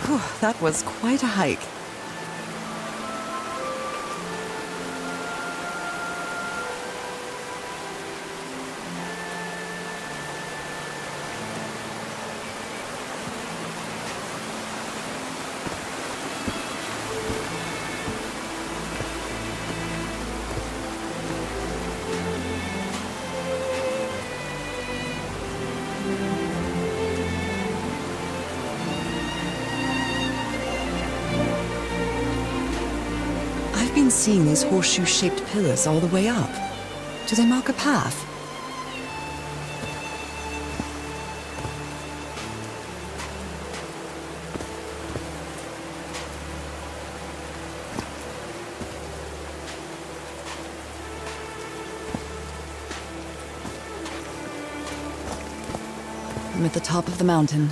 Whew, that was quite a hike. I've been seeing these horseshoe-shaped pillars all the way up. Do they mark a path? I'm at the top of the mountain.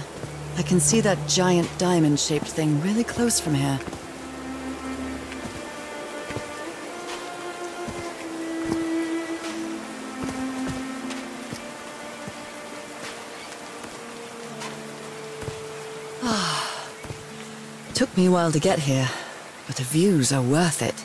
I can see that giant diamond-shaped thing really close from here. Took me a while to get here, but the views are worth it.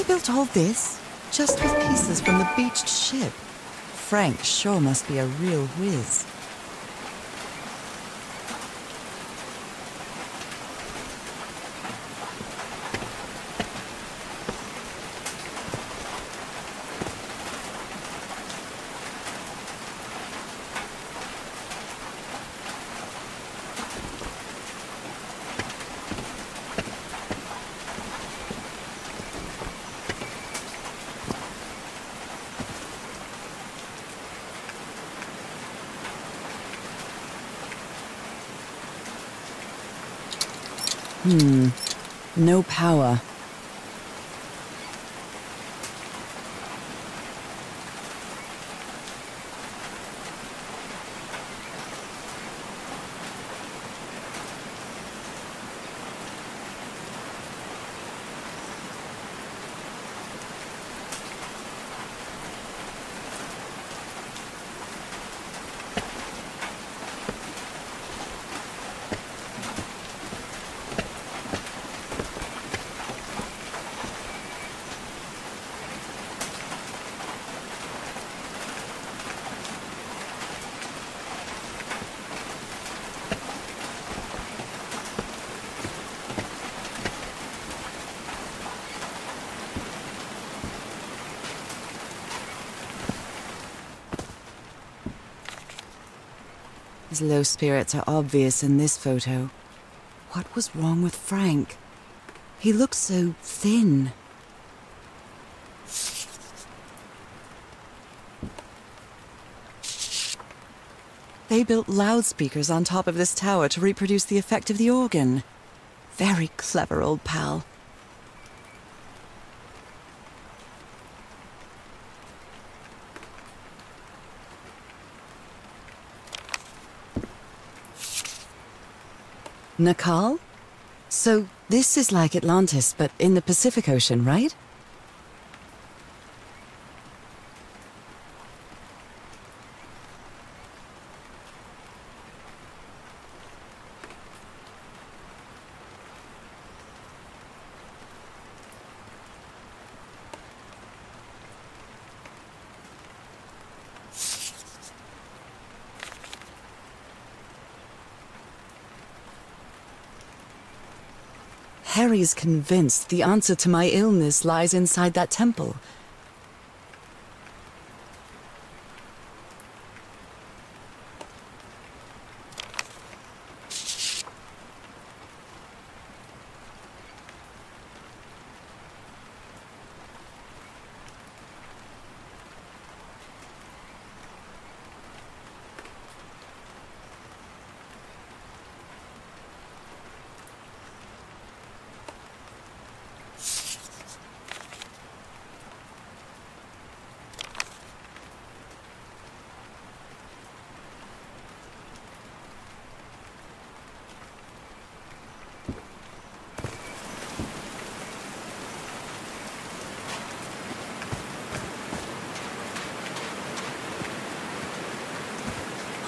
Built all this just with pieces from the beached ship. Frank sure must be a real whiz. No power. His low spirits are obvious in this photo. What was wrong with Frank? He looked so thin. They built loudspeakers on top of this tower to reproduce the effect of the organ. Very clever old pal. Nakal? So this is like Atlantis, but in the Pacific Ocean, right? Harry's convinced the answer to my illness lies inside that temple.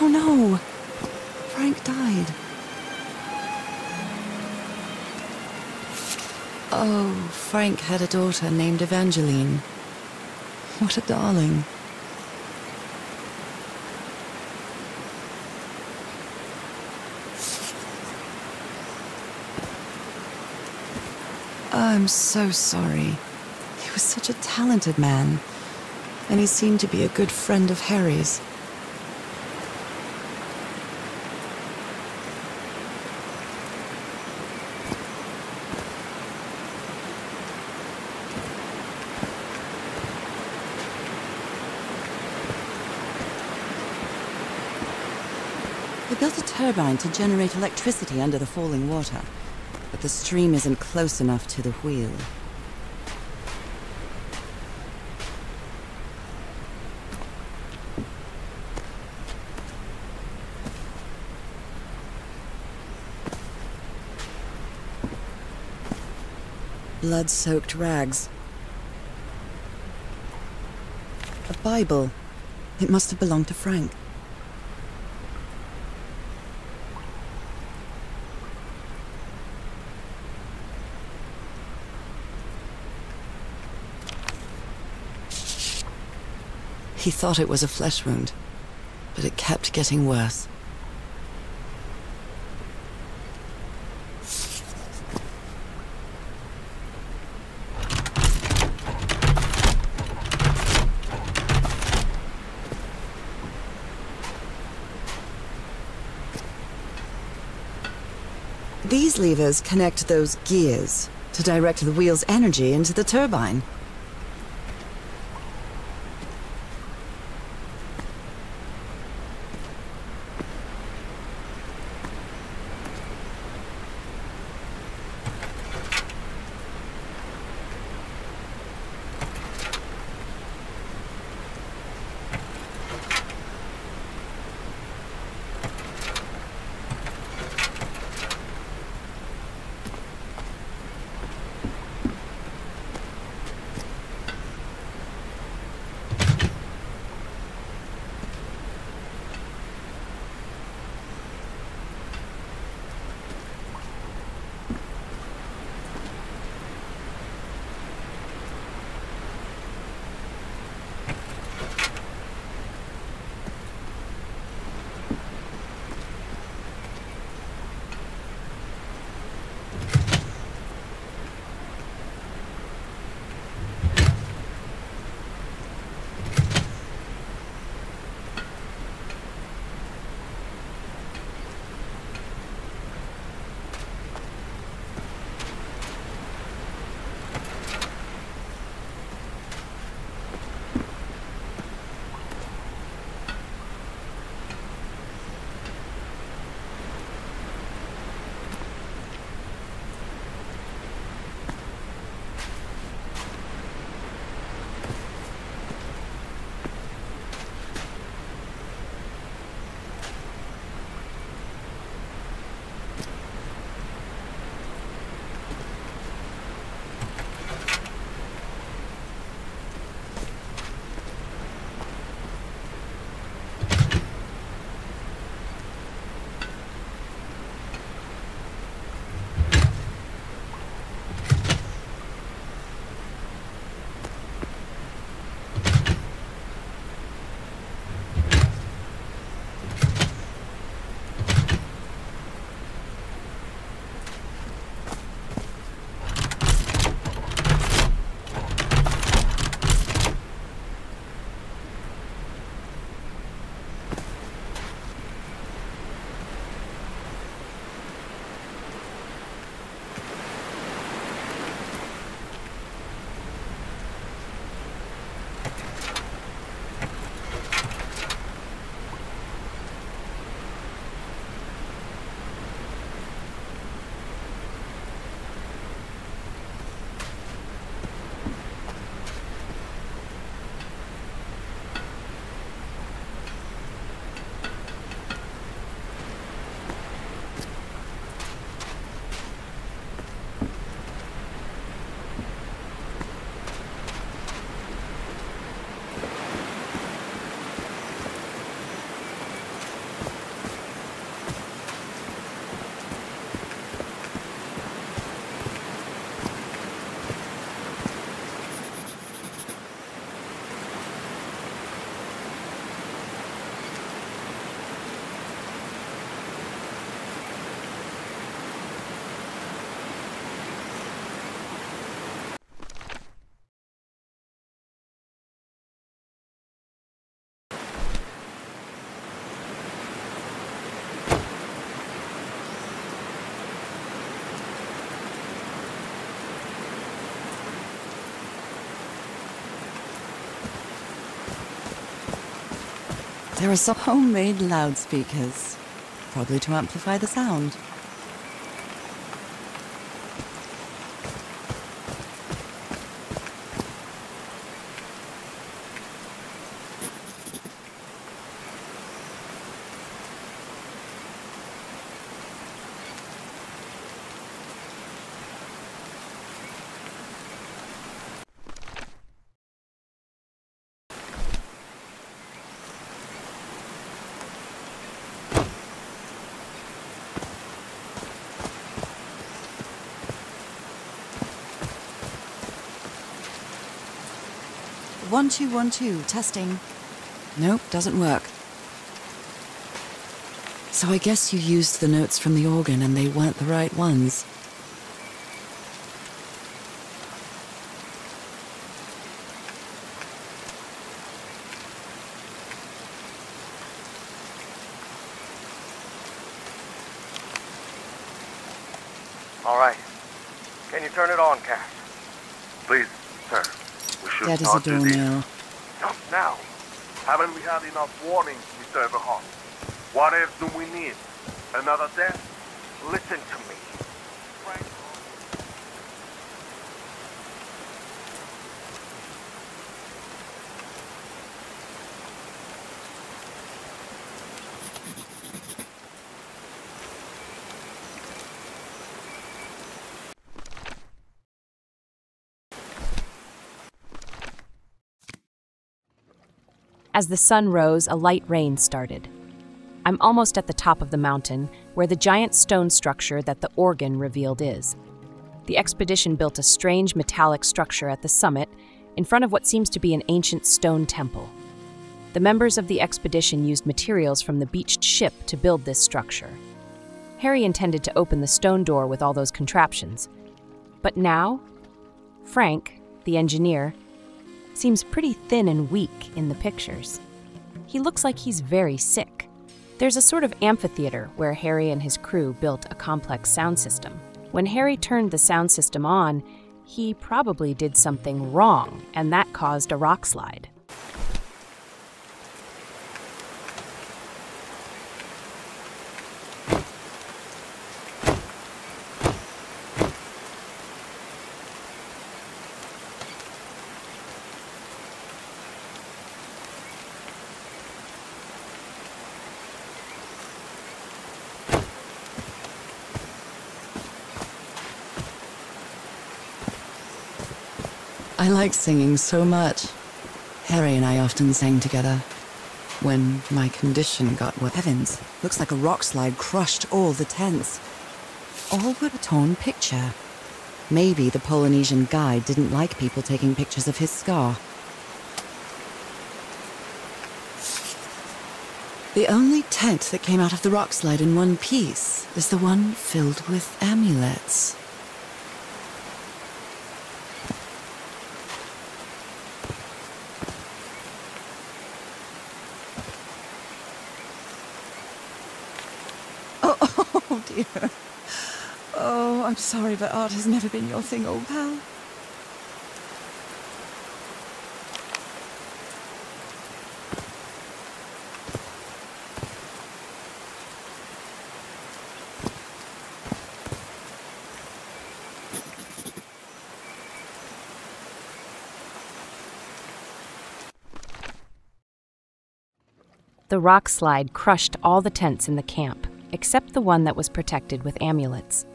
Oh no! Frank died. Oh, Frank had a daughter named Evangeline. What a darling. I'm so sorry. He was such a talented man, and he seemed to be a good friend of Harry's. They built a turbine to generate electricity under the falling water, but the stream isn't close enough to the wheel. Blood-soaked rags. A Bible. It must have belonged to Frank. He thought it was a flesh wound, but it kept getting worse. These levers connect those gears to direct the wheel's energy into the turbine. There are some homemade loudspeakers, probably to amplify the sound. One, two, 1, 2, testing. Nope, doesn't work. So I guess you used the notes from the organ and they weren't the right ones. All right. Can you turn it on, Cash? Please, sir. We should That is not a do this. doornail. Not now. Haven't we had enough warnings, Mr. Everhart? What else do we need? Another death? Listen to me. Frank. As the sun rose, a light rain started. I'm almost at the top of the mountain, where the giant stone structure that the organ revealed is. The expedition built a strange metallic structure at the summit, in front of what seems to be an ancient stone temple. The members of the expedition used materials from the beached ship to build this structure. Harry intended to open the stone door with all those contraptions. But now, Frank, the engineer, seems pretty thin and weak in the pictures. He looks like he's very sick. There's a sort of amphitheater where Harry and his crew built a complex sound system. When Harry turned the sound system on, he probably did something wrong, and that caused a rock slide. I like singing so much. Harry and I often sang together. When my condition got worse. Heavens, looks like a rock slide crushed all the tents. All but a torn picture. Maybe the Polynesian guide didn't like people taking pictures of his scar. The only tent that came out of the rock slide in one piece is the one filled with amulets. Oh dear. Oh, I'm sorry, but art has never been your thing, old pal. The rock slide crushed all the tents in the camp, except the one that was protected with amulets.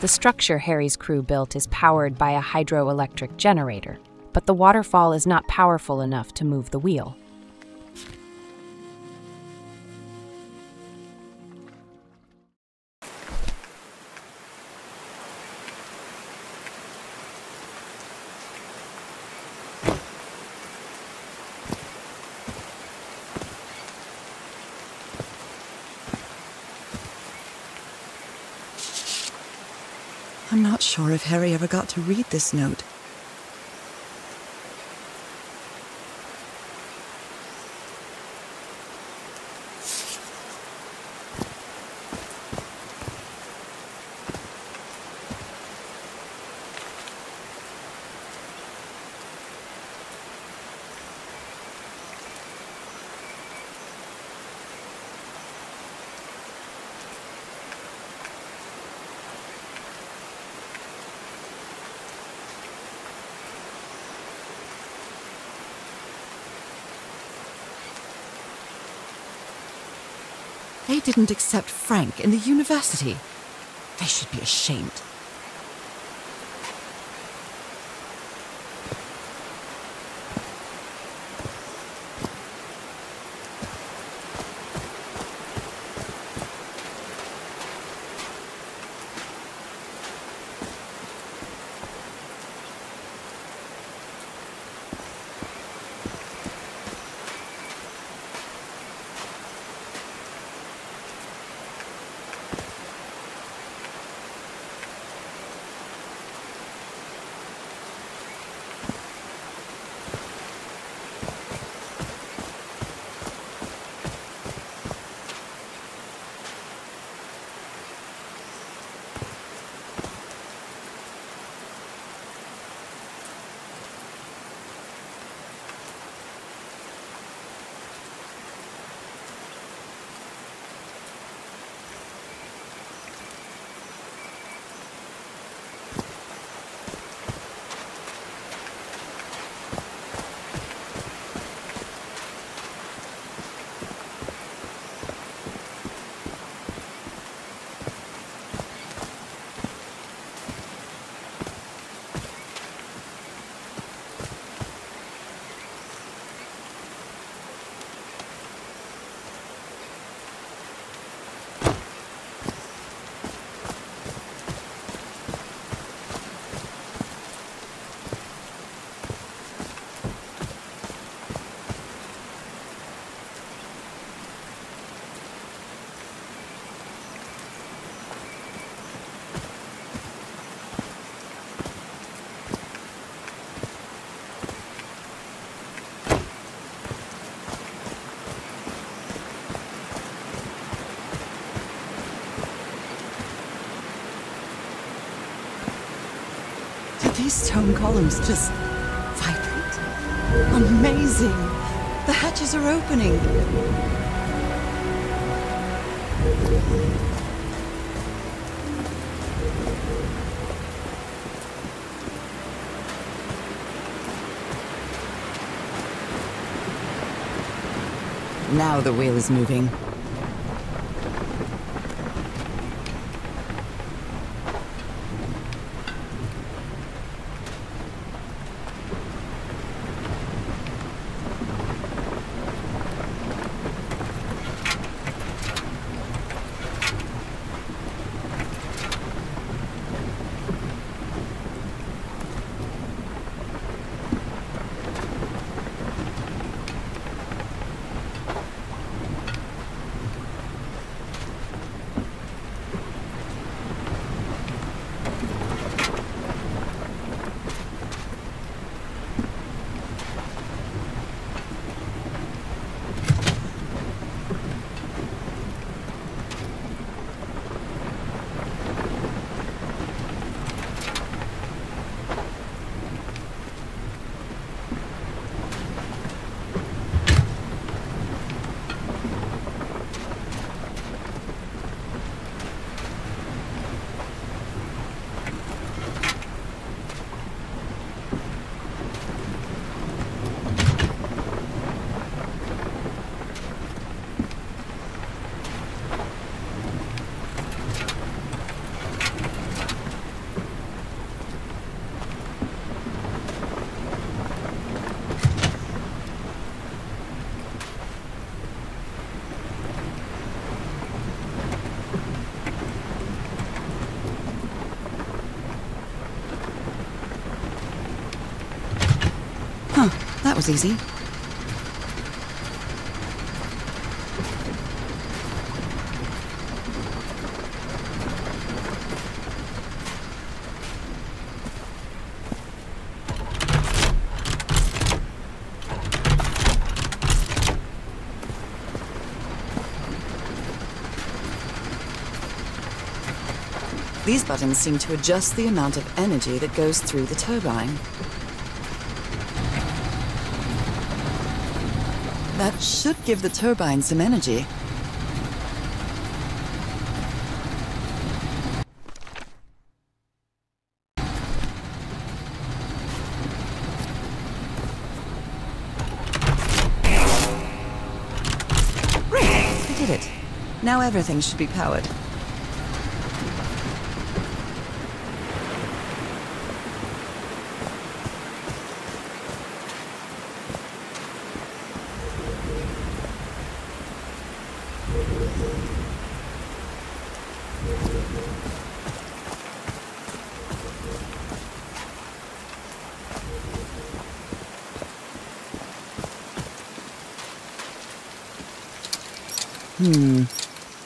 The structure Harry's crew built is powered by a hydroelectric generator, but the waterfall is not powerful enough to move the wheel. I'm not sure if Harry ever got to read this note. They didn't accept Frank in the university. They should be ashamed. These stone columns just vibrate. Amazing! The hatches are opening. Now the wheel is moving. That was easy. These buttons seem to adjust the amount of energy that goes through the turbine. That should give the turbine some energy. Great, we did it. Now everything should be powered.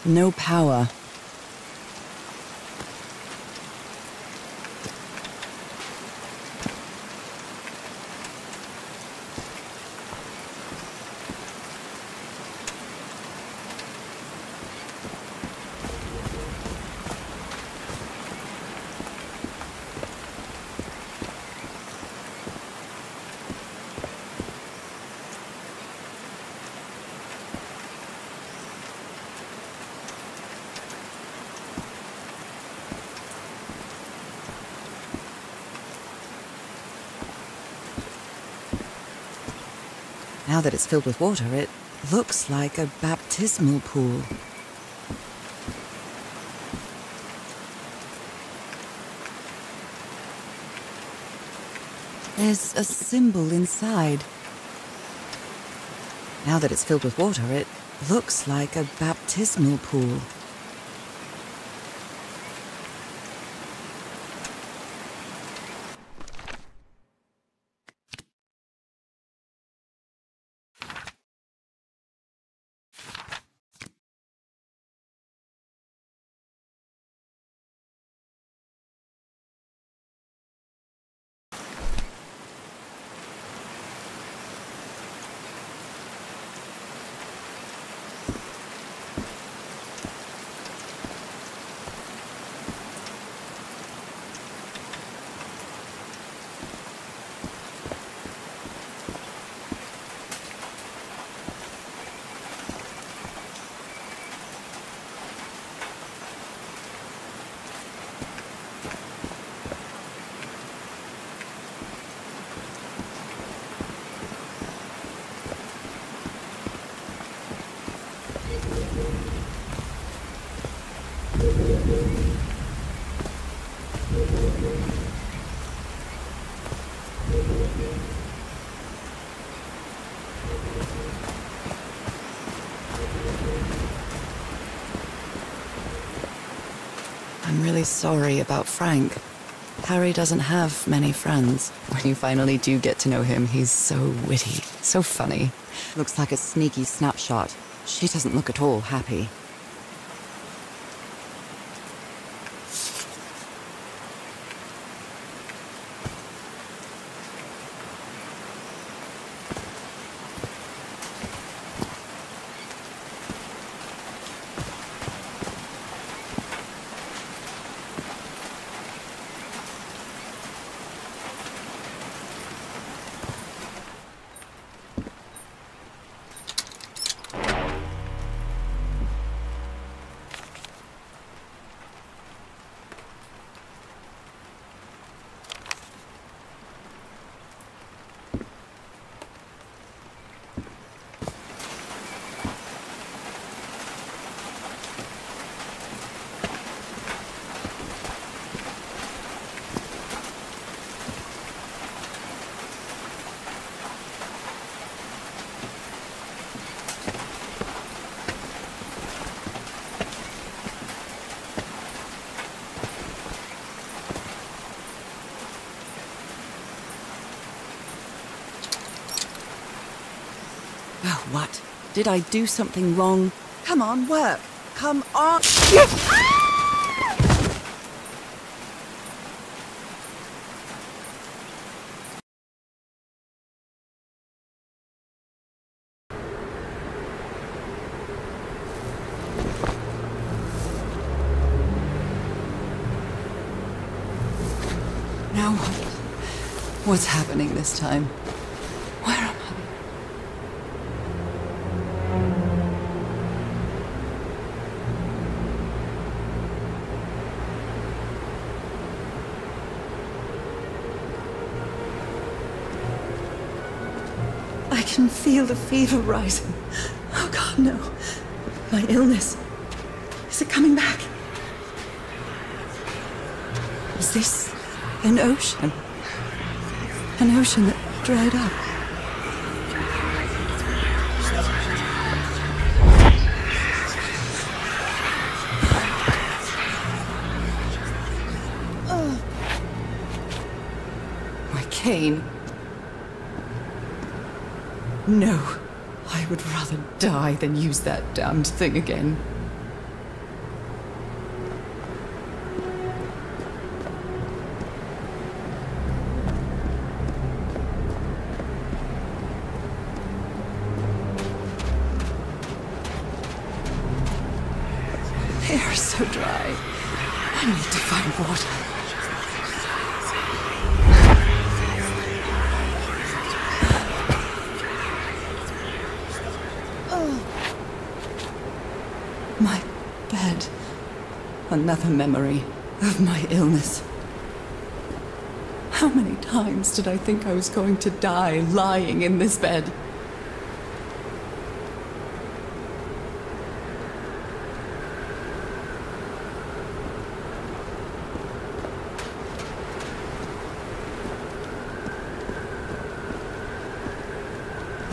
No power. Now that it's filled with water, it looks like a baptismal pool. There's a symbol inside. Now that it's filled with water, it looks like a baptismal pool. I'm really sorry about Frank. Harry doesn't have many friends. When you finally do get to know him, he's so witty, so funny. Looks like a sneaky snapshot. She doesn't look at all happy. Oh, what? Did I do something wrong? Come on, work. Come on. Now what? What's happening this time? Where am I? I can feel the fever rising. Oh God, no. My illness. Is it coming back? Is this an ocean? An ocean that dried up? My cane. No. I would rather die than use that damned thing again. The air is so dry. I need to find water. My bed. Another memory of my illness. How many times did I think I was going to die lying in this bed?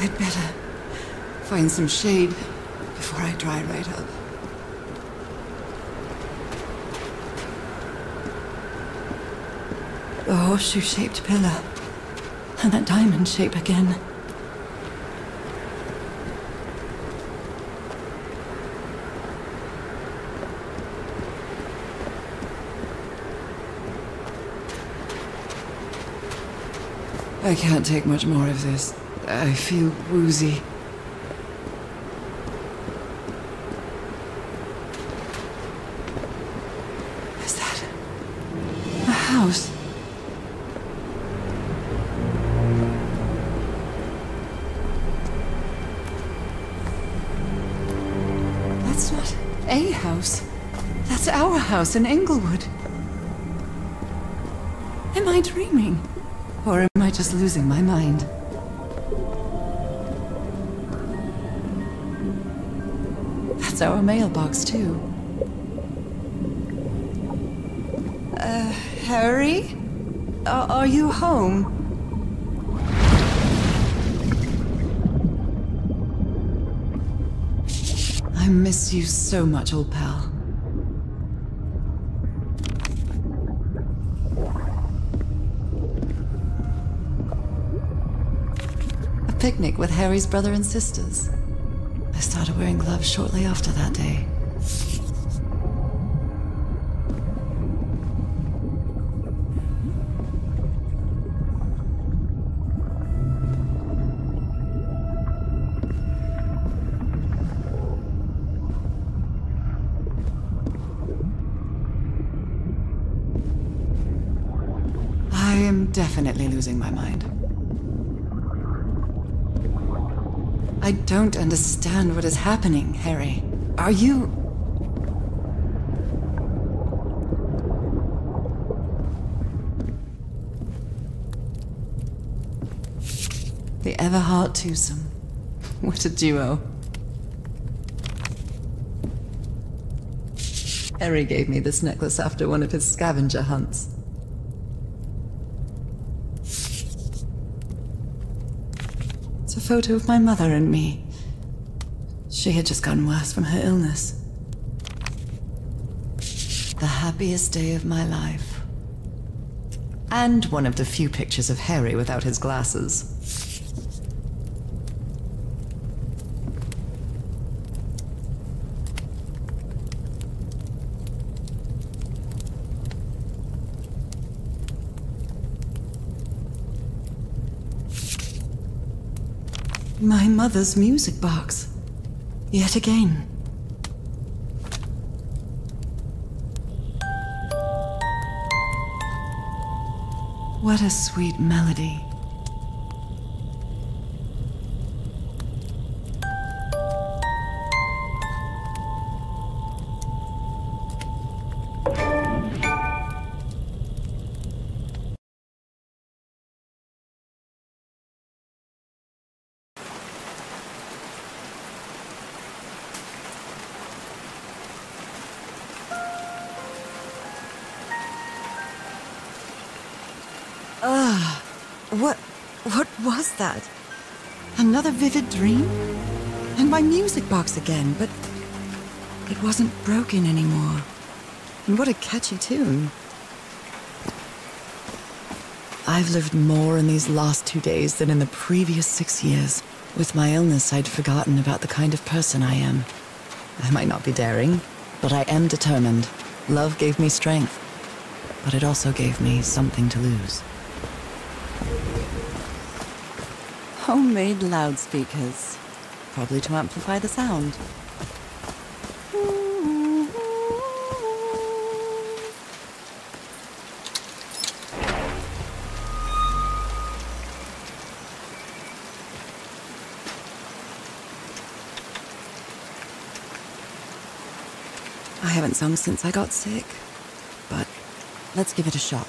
I'd better find some shade before I dry right up. The horseshoe-shaped pillar. And that diamond shape again. I can't take much more of this. I feel woozy. Is that a house? That's not a house. That's our house in Englewood. Am I dreaming? Or am I just losing my mind? That's our mailbox, too. Harry? Are you home? I miss you so much, old pal. A picnic with Harry's brother and sisters. I started wearing gloves shortly after that day. I am definitely losing my mind. I don't understand what is happening, Harry. Are you... The Everheart twosome. What a duo. Harry gave me this necklace after one of his scavenger hunts. It's a photo of my mother and me. She had just gotten worse from her illness. The happiest day of my life. And one of the few pictures of Harry without his glasses. My mother's music box. Yet again. What a sweet melody. What was that? Another vivid dream? And my music box again, but it wasn't broken anymore. And what a catchy tune. I've lived more in these last 2 days than in the previous 6 years. With my illness, I'd forgotten about the kind of person I am. I might not be daring, but I am determined. Love gave me strength, but it also gave me something to lose. Homemade loudspeakers, probably to amplify the sound. I haven't sung since I got sick, but let's give it a shot.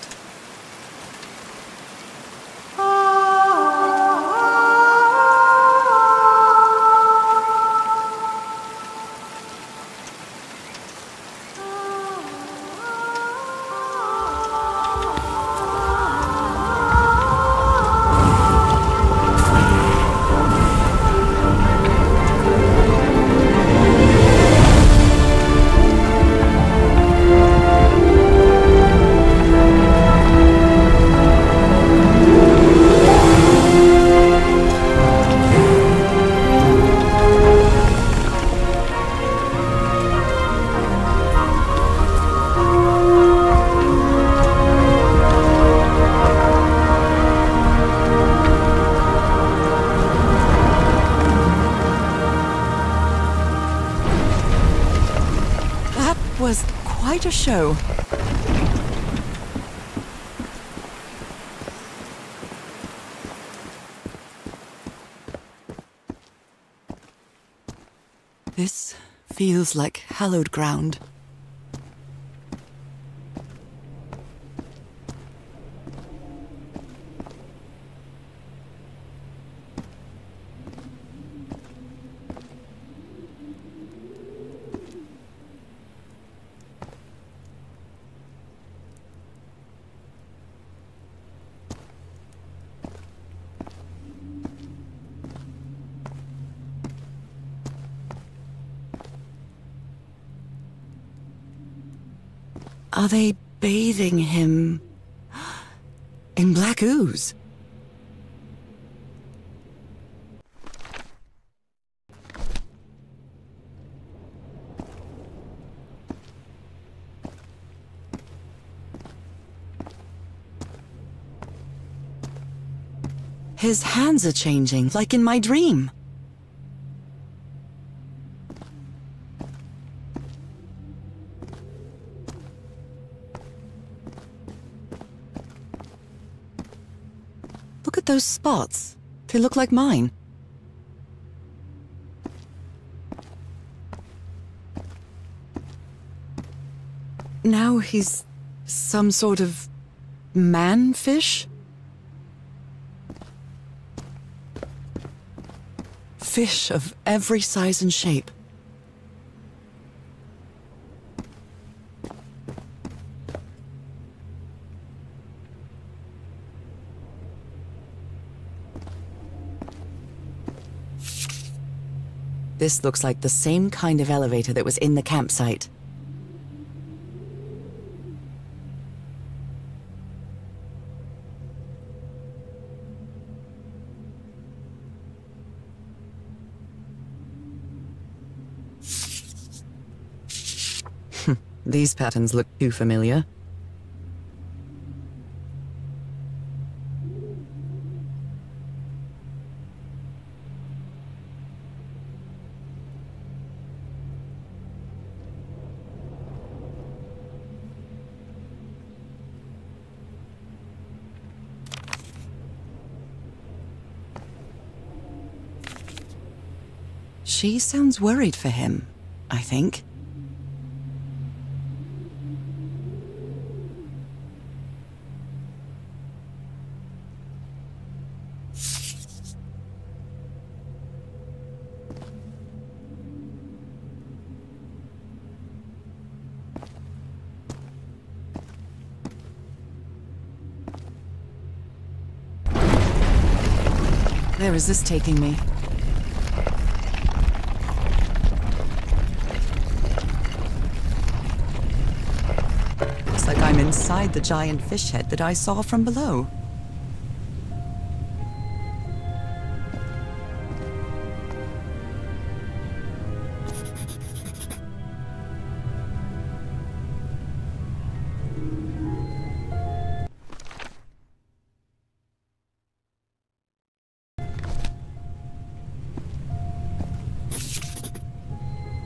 Was quite a show. This feels like hallowed ground. Are they bathing him in black ooze? His hands are changing, like in my dream. Look at those spots. They look like mine. Now he's some sort of man-fish? Fish of every size and shape. This looks like the same kind of elevator that was in the campsite. These patterns look too familiar. She sounds worried for him, I think. Where is this taking me? Looks like I'm inside the giant fish head that I saw from below.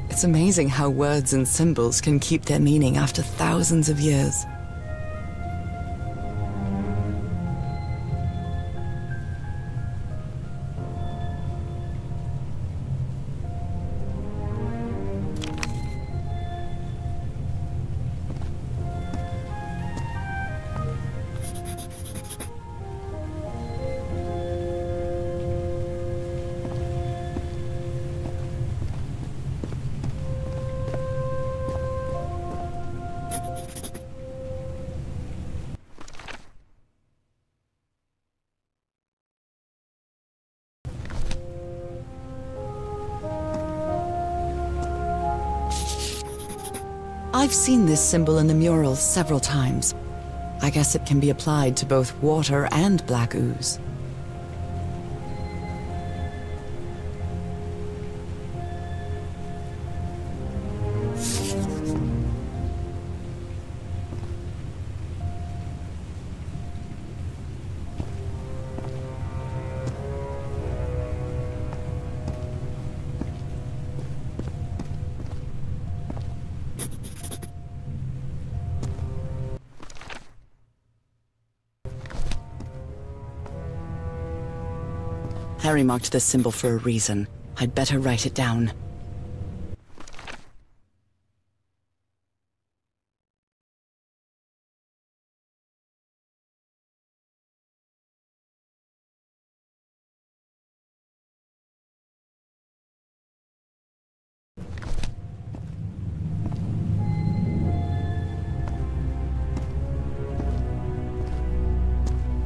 It's amazing how words and symbols can keep their meaning after thousands of years. I've seen this symbol in the murals several times. I guess it can be applied to both water and black ooze. Harry marked this symbol for a reason. I'd better write it down.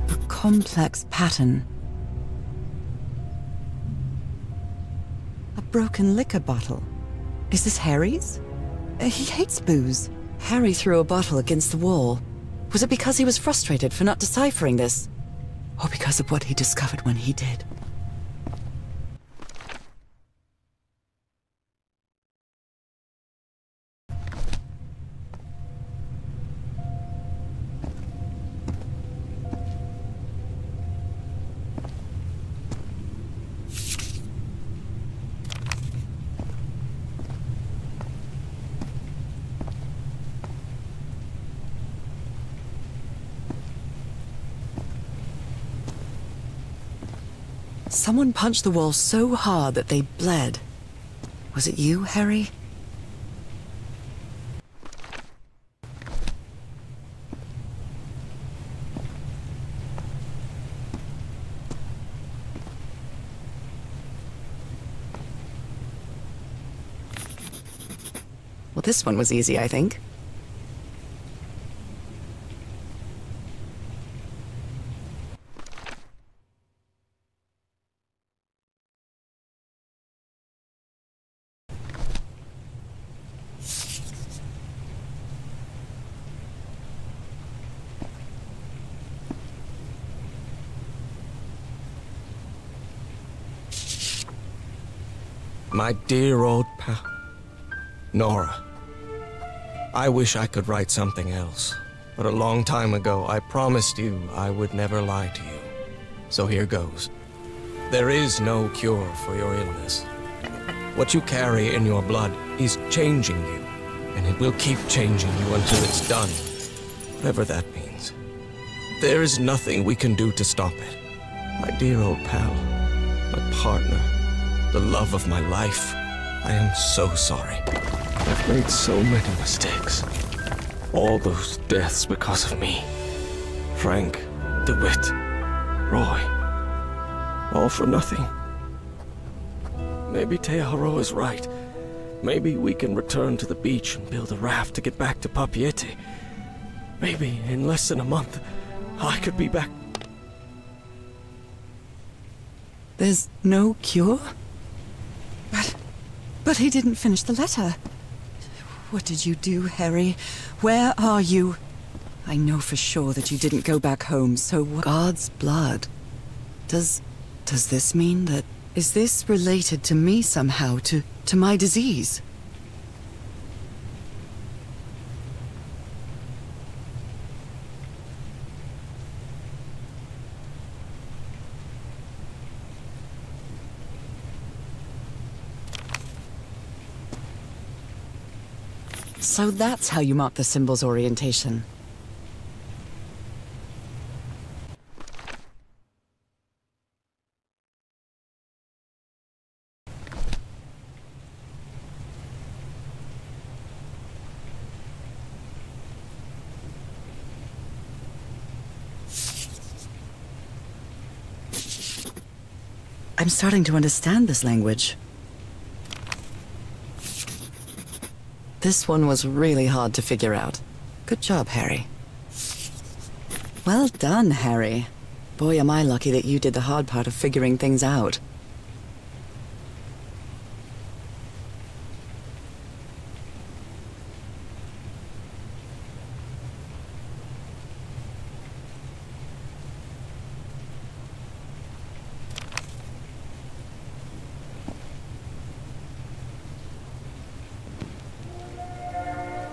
A complex pattern. A broken liquor bottle. Is this Harry's? He hates booze. Harry threw a bottle against the wall. Was it because he was frustrated for not deciphering this? Or because of what he discovered when he did? Someone punched the wall so hard that they bled. Was it you, Harry? Well, this one was easy, I think. My dear old pal, Norah. I wish I could write something else, but a long time ago I promised you I would never lie to you. So here goes. There is no cure for your illness. What you carry in your blood is changing you, and it will keep changing you until it's done, whatever that means. There is nothing we can do to stop it. My dear old pal, my partner, the love of my life, I am so sorry. I've made so many mistakes. All those deaths because of me. Frank, DeWitt, Roy. All for nothing. Maybe Teodoro is right. Maybe we can return to the beach and build a raft to get back to Papiete. Maybe in less than a month, I could be back. There's no cure? But he didn't finish the letter. What did you do, Harry? Where are you? I know for sure that you didn't go back home, so what? God's blood. Does this mean that... Is this related to me somehow, to my disease? So that's how you mark the symbol's orientation. I'm starting to understand this language. This one was really hard to figure out. Good job, Harry. Well done, Harry. Boy, am I lucky that you did the hard part of figuring things out.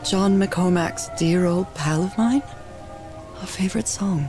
John McCormack's Dear Old Pal of Mine? Our favorite song.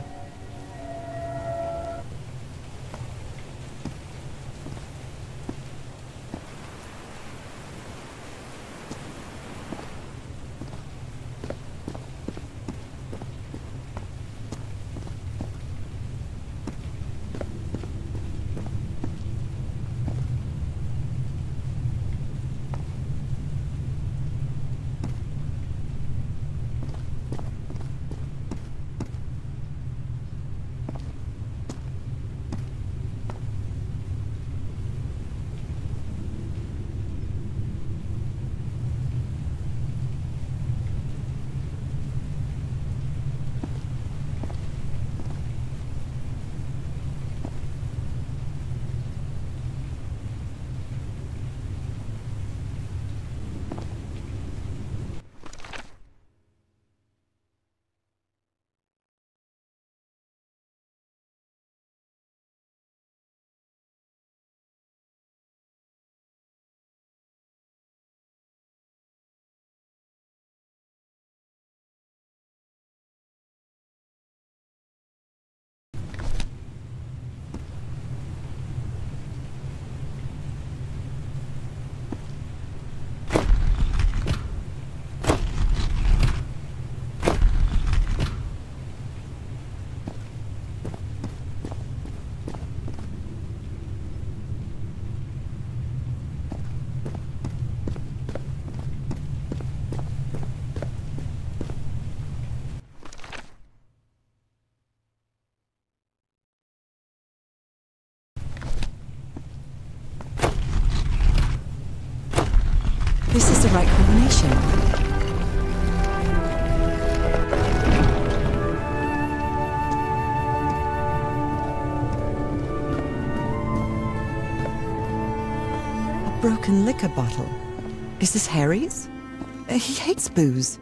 This is the right combination. A broken liquor bottle. Is this Harry's? He hates booze.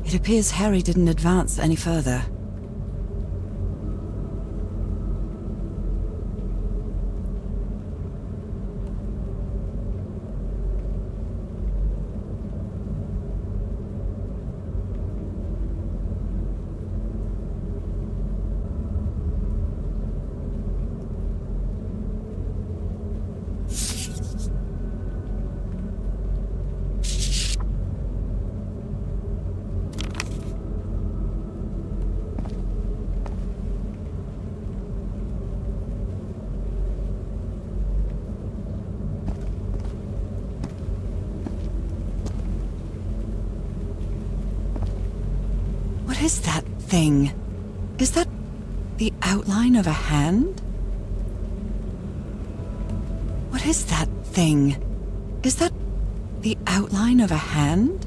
It appears Harry didn't advance any further. What is that thing? Is that the outline of a hand? What What is that thing? Is that the outline of a hand?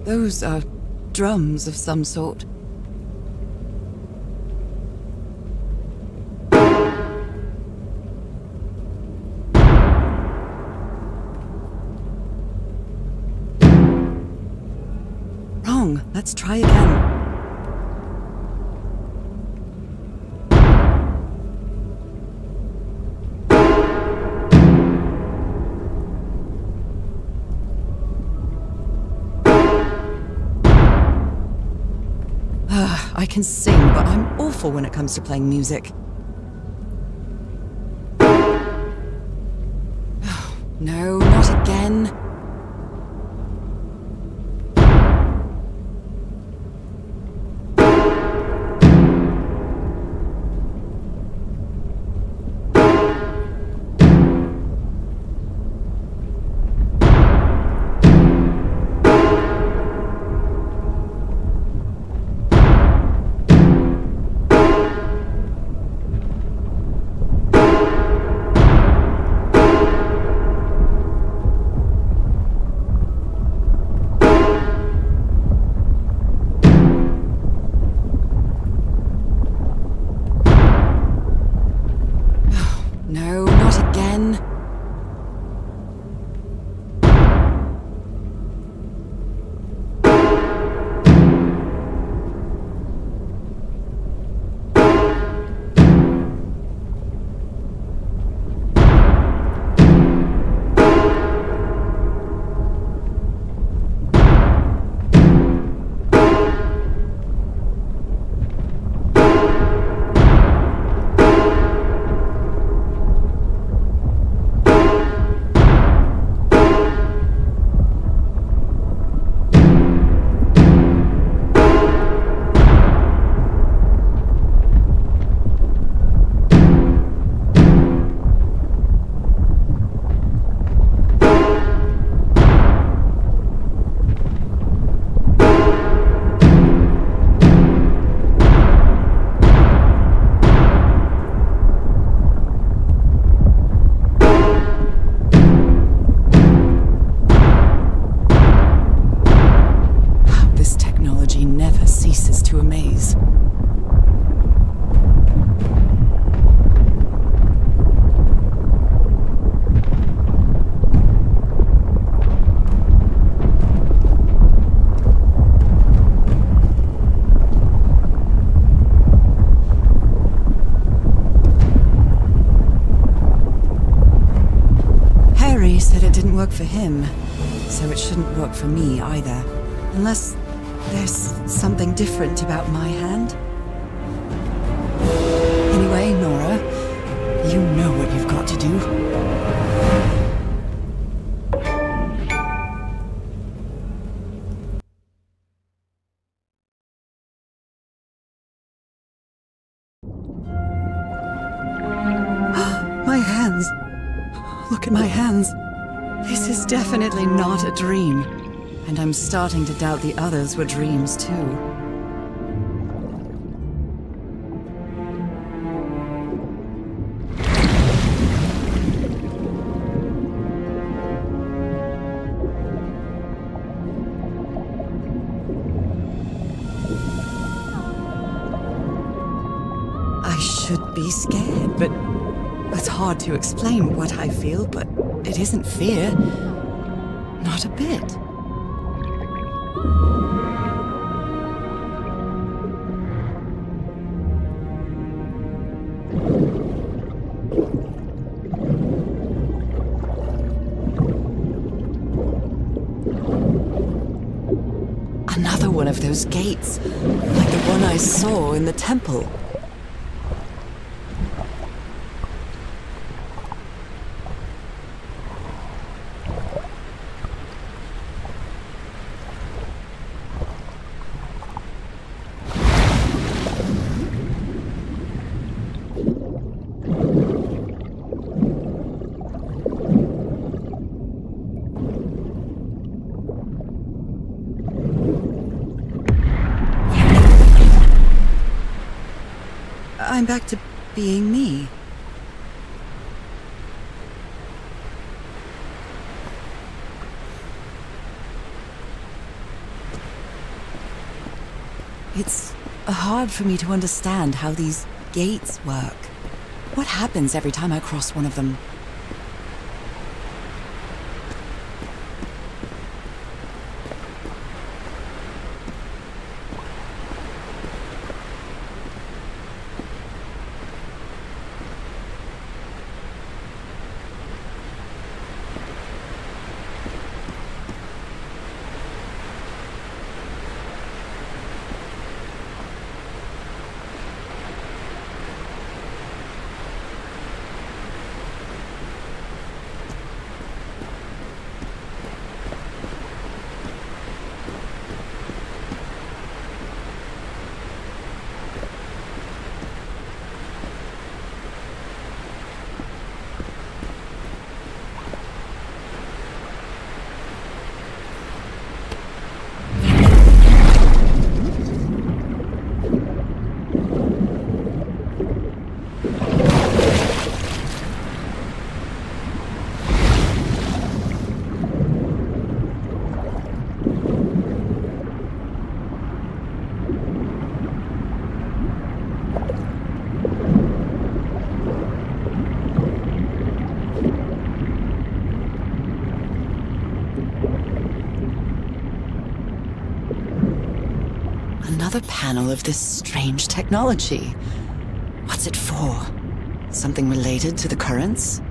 Those are drums of some sort. Wrong. Let's try again. I can sing, but I'm awful when it comes to playing music. No, not again. No, not again. Never ceases to amaze. Harry said it didn't work for him, so it shouldn't work for me either, unless there's something different about my hand. Anyway, Norah, you know what you've got to do. My hands! Look at my hands. This is definitely not a dream. And I'm starting to doubt the others were dreams, too. I should be scared, but it's hard to explain what I feel, but it isn't fear. Not a bit. Another one of those gates, like the one I saw in the temple. I'm back to being me. It's hard for me to understand how these gates work. What happens every time I cross one of them? Another panel of this strange technology. What's it for? Something related to the currents?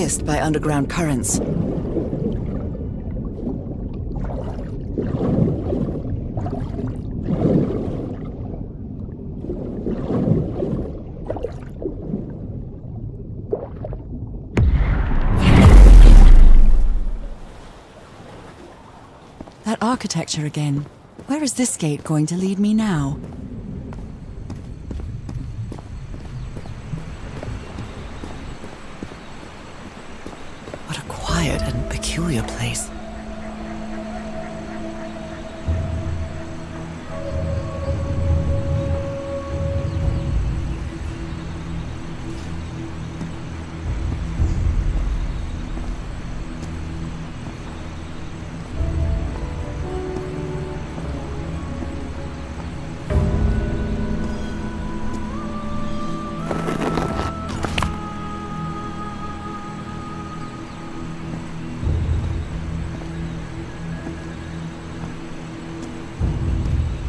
accessed by underground currents. That architecture again. Where is this gate going to lead me now? What a quiet and peculiar place.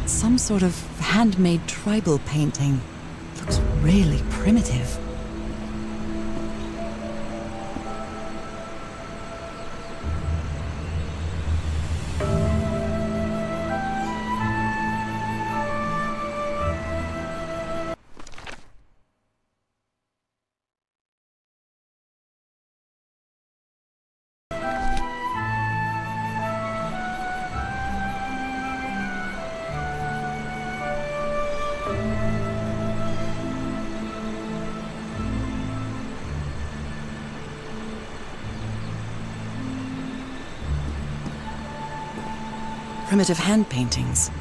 Some sort of handmade tribal painting. Looks really primitive. Primitive hand paintings.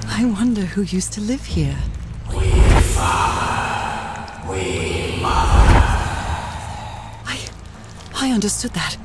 I wonder who used to live here. We father, we mother. I understood that.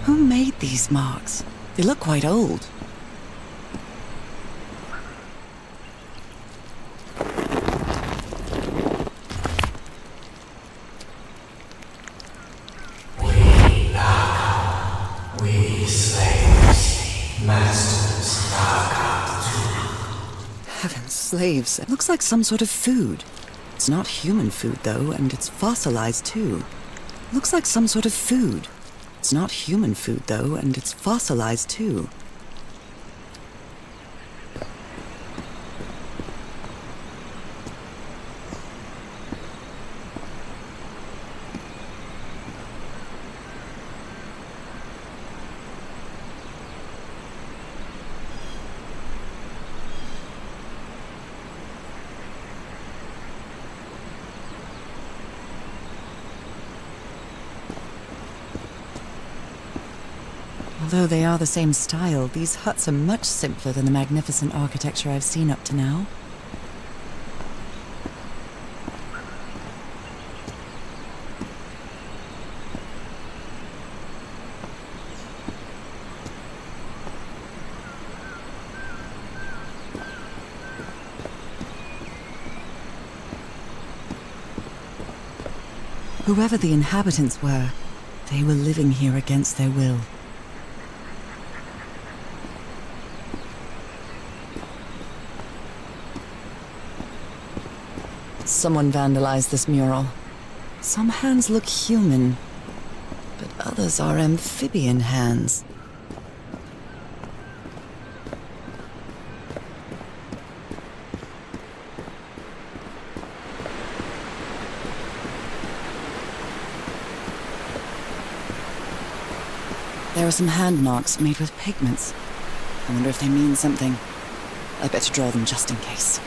Who made these marks? They look quite old. We slaves, masters Heavens, slaves. It looks like some sort of food. It's not human food, though, and it's fossilized, too. Looks like some sort of food. It's not human food, though, and it's fossilized, too. Although they are the same style, these huts are much simpler than the magnificent architecture I've seen up to now. Whoever the inhabitants were, they were living here against their will. Someone vandalized this mural. Some hands look human, but others are amphibian hands. There are some hand marks made with pigments. I wonder if they mean something. I better draw them just in case.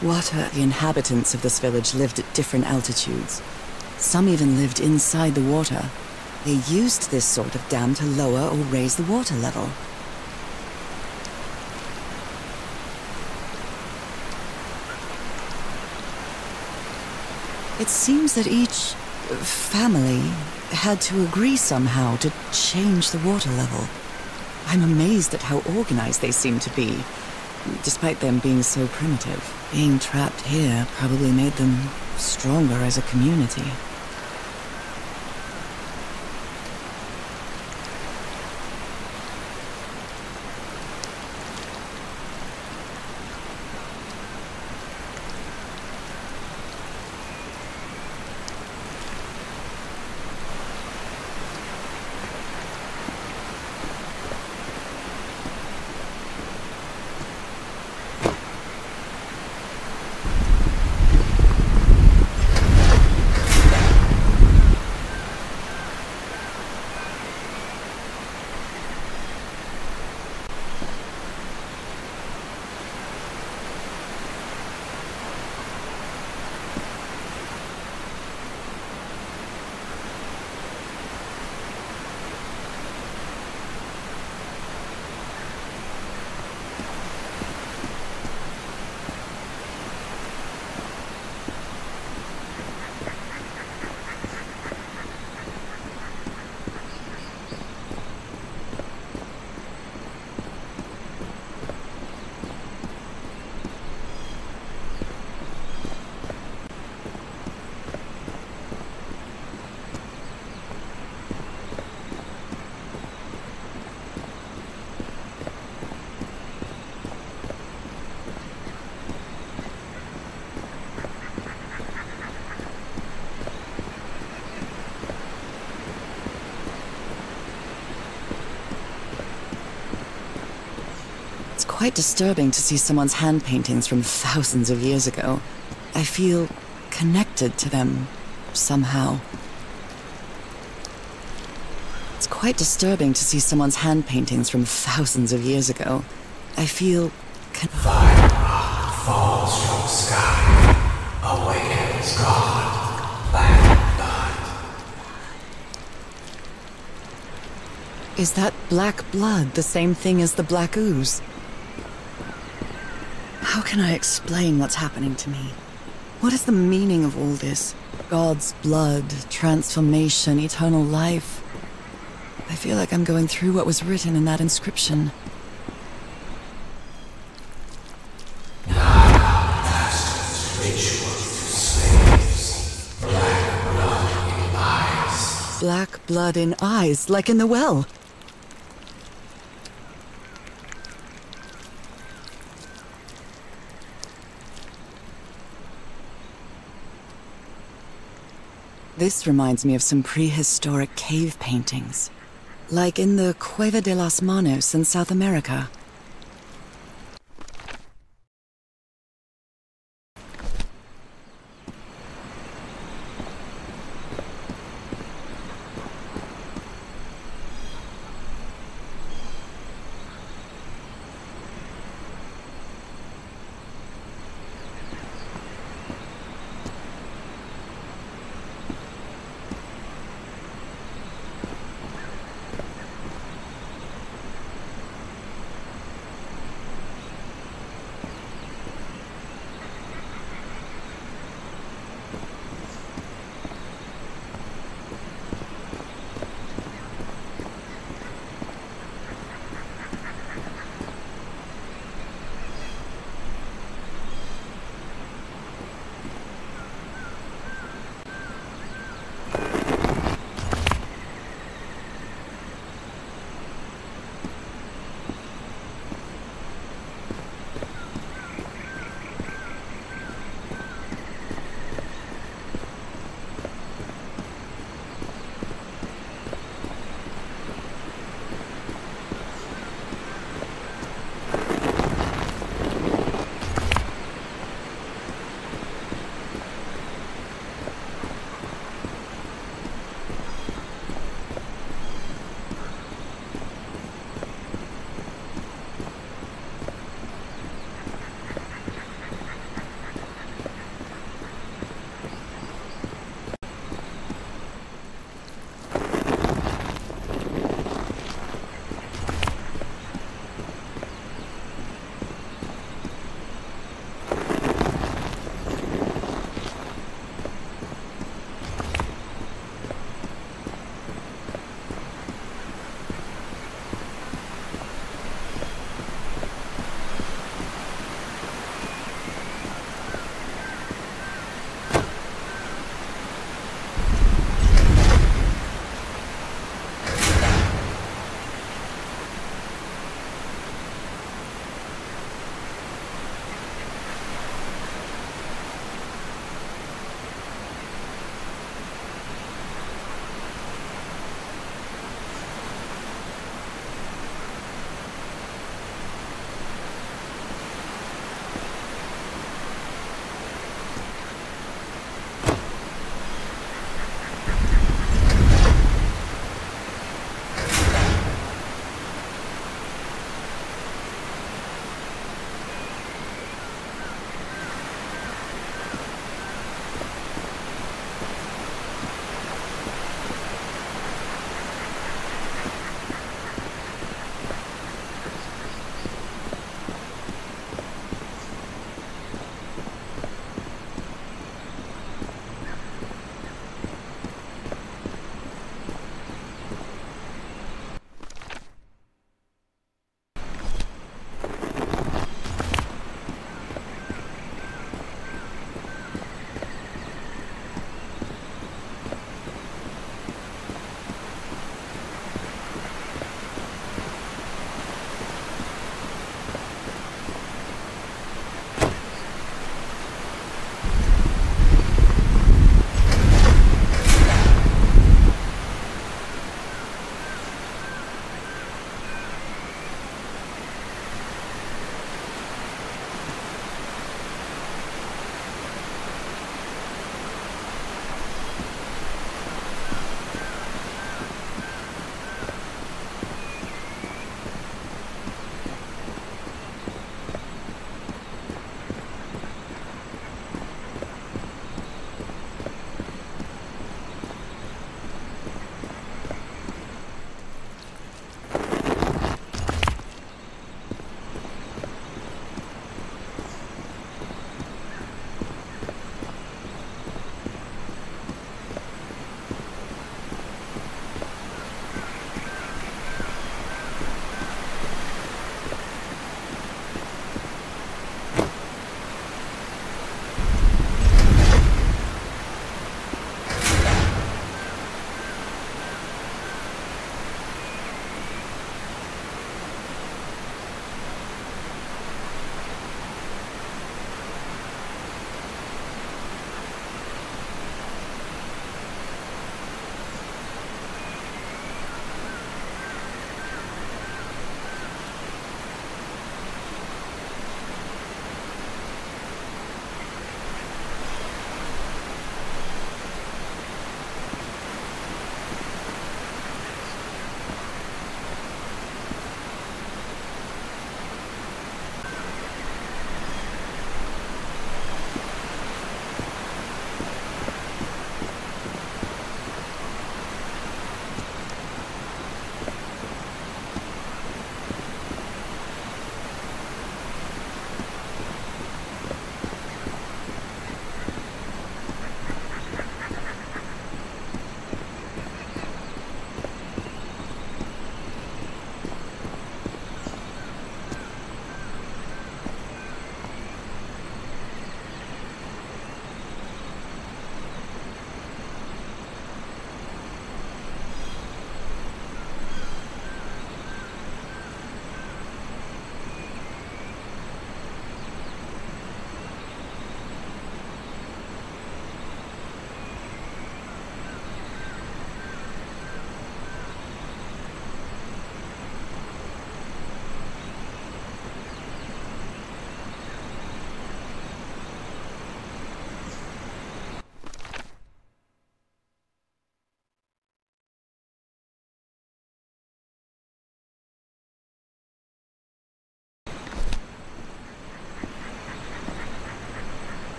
The inhabitants of this village lived at different altitudes. Some even lived inside the water. They used this sort of dam to lower or raise the water level. It seems that each family had to agree somehow to change the water level. I'm amazed at how organized they seem to be, despite them being so primitive. Being trapped here probably made them stronger as a community. Quite disturbing to see someone's hand paintings from thousands of years ago. I feel connected to them somehow. It's quite disturbing to see someone's hand paintings from thousands of years ago. I feel Fire falls from sky, awakens God, black blood. Is that black blood the same thing as the black ooze? How can I explain what's happening to me? What is the meaning of all this? God's blood, transformation, eternal life. I feel like I'm going through what was written in that inscription. Black blood in eyes, like in the well. This reminds me of some prehistoric cave paintings, like in the Cueva de las Manos in South America.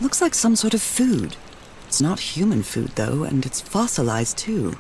Looks like some sort of food. It's not human food, though, and it's fossilized, too.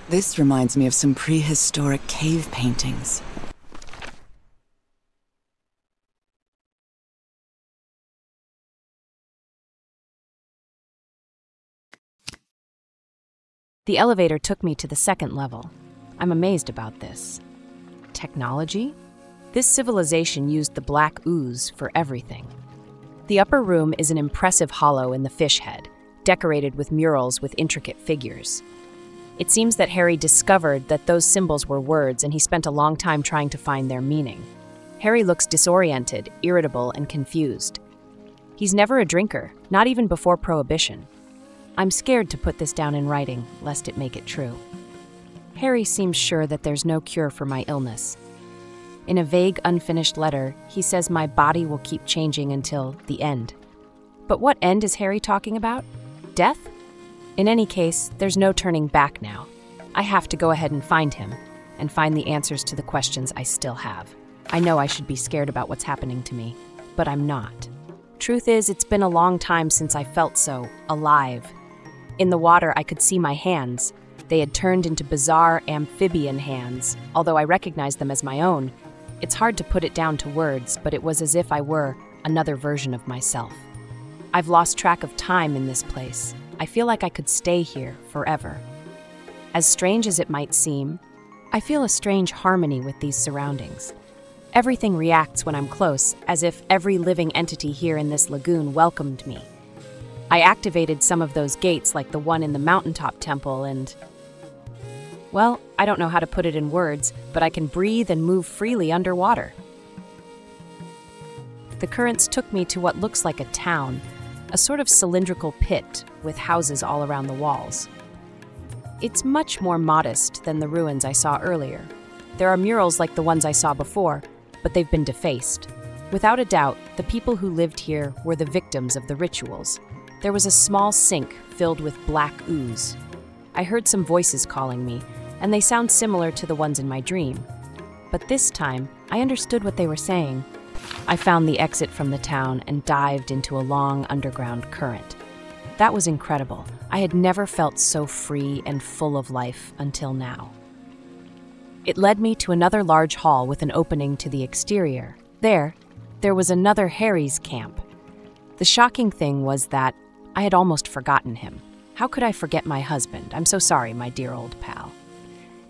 This reminds me of some prehistoric cave paintings. The elevator took me to the second level. I'm amazed about this. Technology? This civilization used the black ooze for everything. The upper room is an impressive hollow in the fish head, decorated with murals with intricate figures. It seems that Harry discovered that those symbols were words, and he spent a long time trying to find their meaning. Harry looks disoriented, irritable, and confused. He's never a drinker, not even before Prohibition. I'm scared to put this down in writing, lest it make it true. Harry seems sure that there's no cure for my illness. In a vague, unfinished letter, he says my body will keep changing until the end. But what end is Harry talking about? Death? In any case, there's no turning back now. I have to go ahead and find him, and find the answers to the questions I still have. I know I should be scared about what's happening to me, but I'm not. Truth is, it's been a long time since I felt so alive. In the water, I could see my hands. They had turned into bizarre amphibian hands. Although I recognized them as my own, it's hard to put it down to words, but it was as if I were another version of myself. I've lost track of time in this place. I feel like I could stay here forever. As strange as it might seem, I feel a strange harmony with these surroundings. Everything reacts when I'm close, as if every living entity here in this lagoon welcomed me. I activated some of those gates like the one in the mountaintop temple and... well, I don't know how to put it in words, but I can breathe and move freely underwater. The currents took me to what looks like a town, a sort of cylindrical pit with houses all around the walls. It's much more modest than the ruins I saw earlier. There are murals like the ones I saw before, but they've been defaced. Without a doubt, the people who lived here were the victims of the rituals. There was a small sink filled with black ooze. I heard some voices calling me, and they sound similar to the ones in my dream. But this time, I understood what they were saying. I found the exit from the town and dived into a long underground current. That was incredible. I had never felt so free and full of life until now. It led me to another large hall with an opening to the exterior. There was another Harry's camp. The shocking thing was that I had almost forgotten him. How could I forget my husband? I'm so sorry, my dear old pal.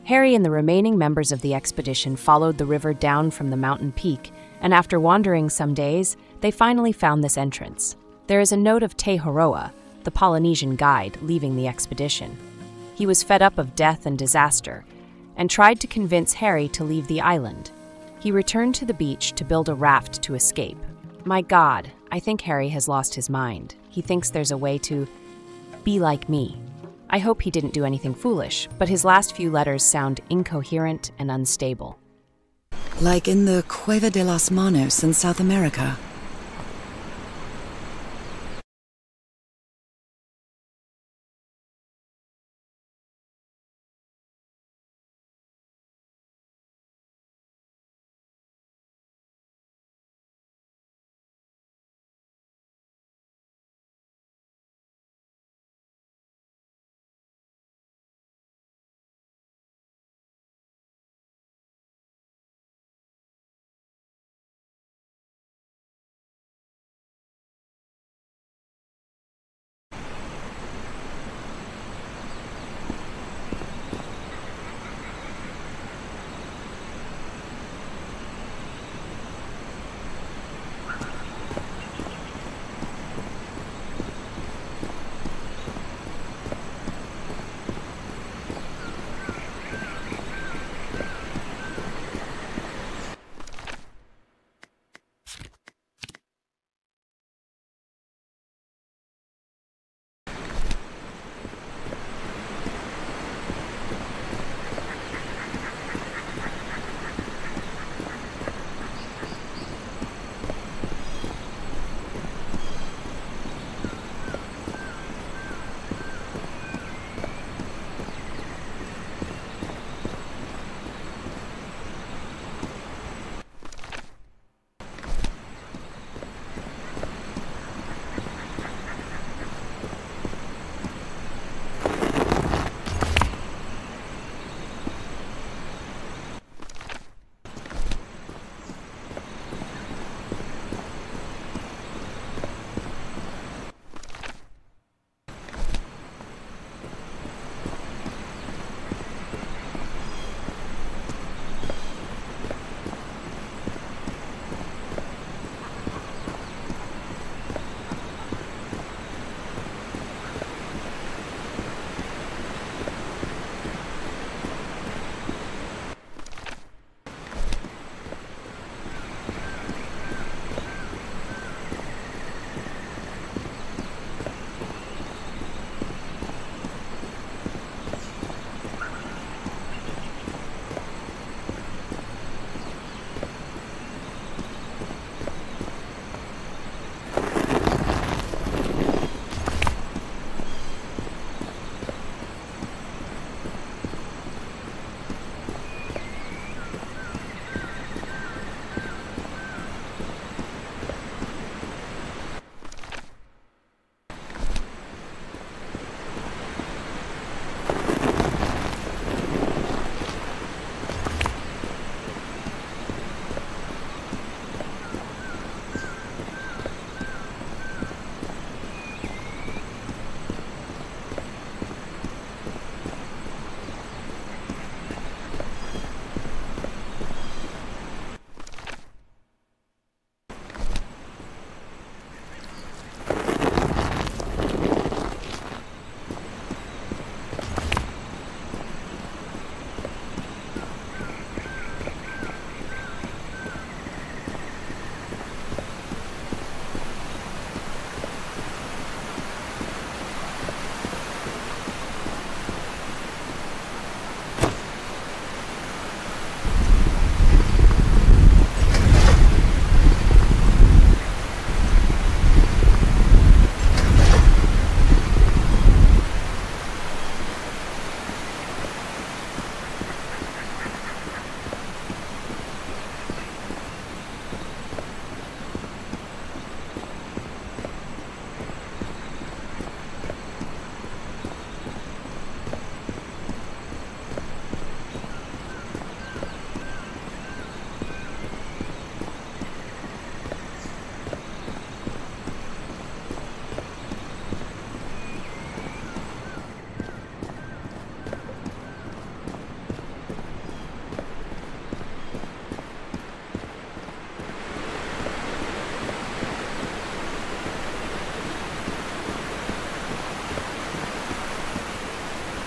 Harry and the remaining members of the expedition followed the river down from the mountain peak, and after wandering some days, they finally found this entrance. There is a note of Te Horoa, the Polynesian guide, leaving the expedition. He was fed up of death and disaster, and tried to convince Harry to leave the island. He returned to the beach to build a raft to escape. My God, I think Harry has lost his mind. He thinks there's a way to be like me. I hope he didn't do anything foolish, but his last few letters sound incoherent and unstable. Like in the Cueva de las Manos in South America.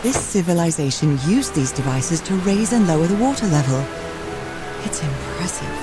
This civilization used these devices to raise and lower the water level. It's impressive.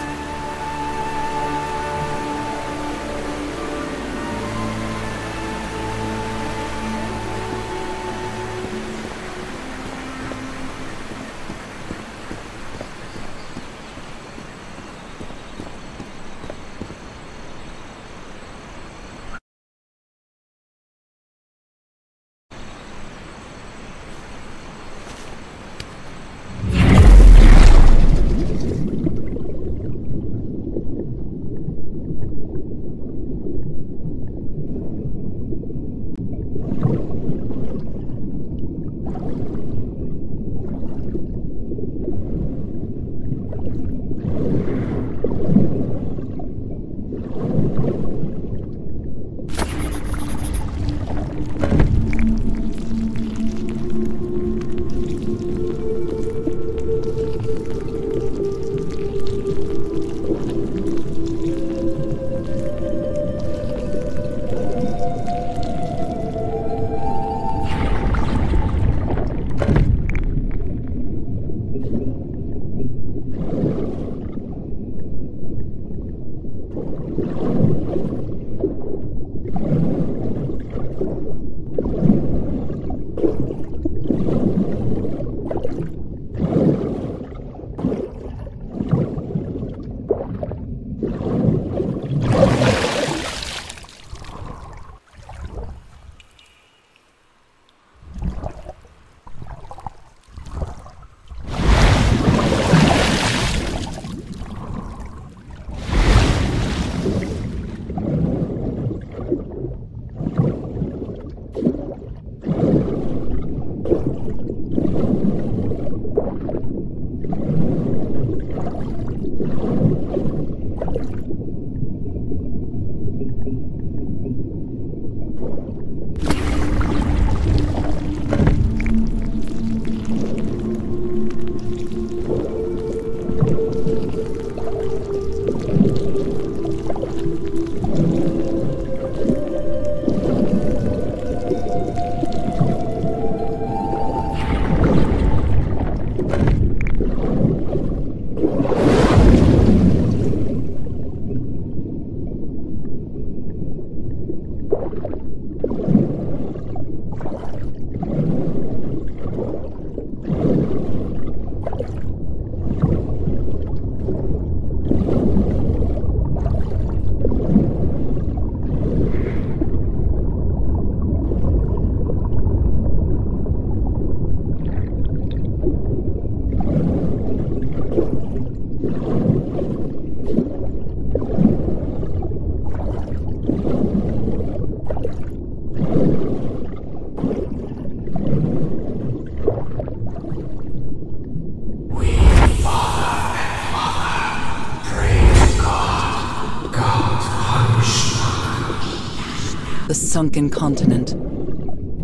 The Sunken continent.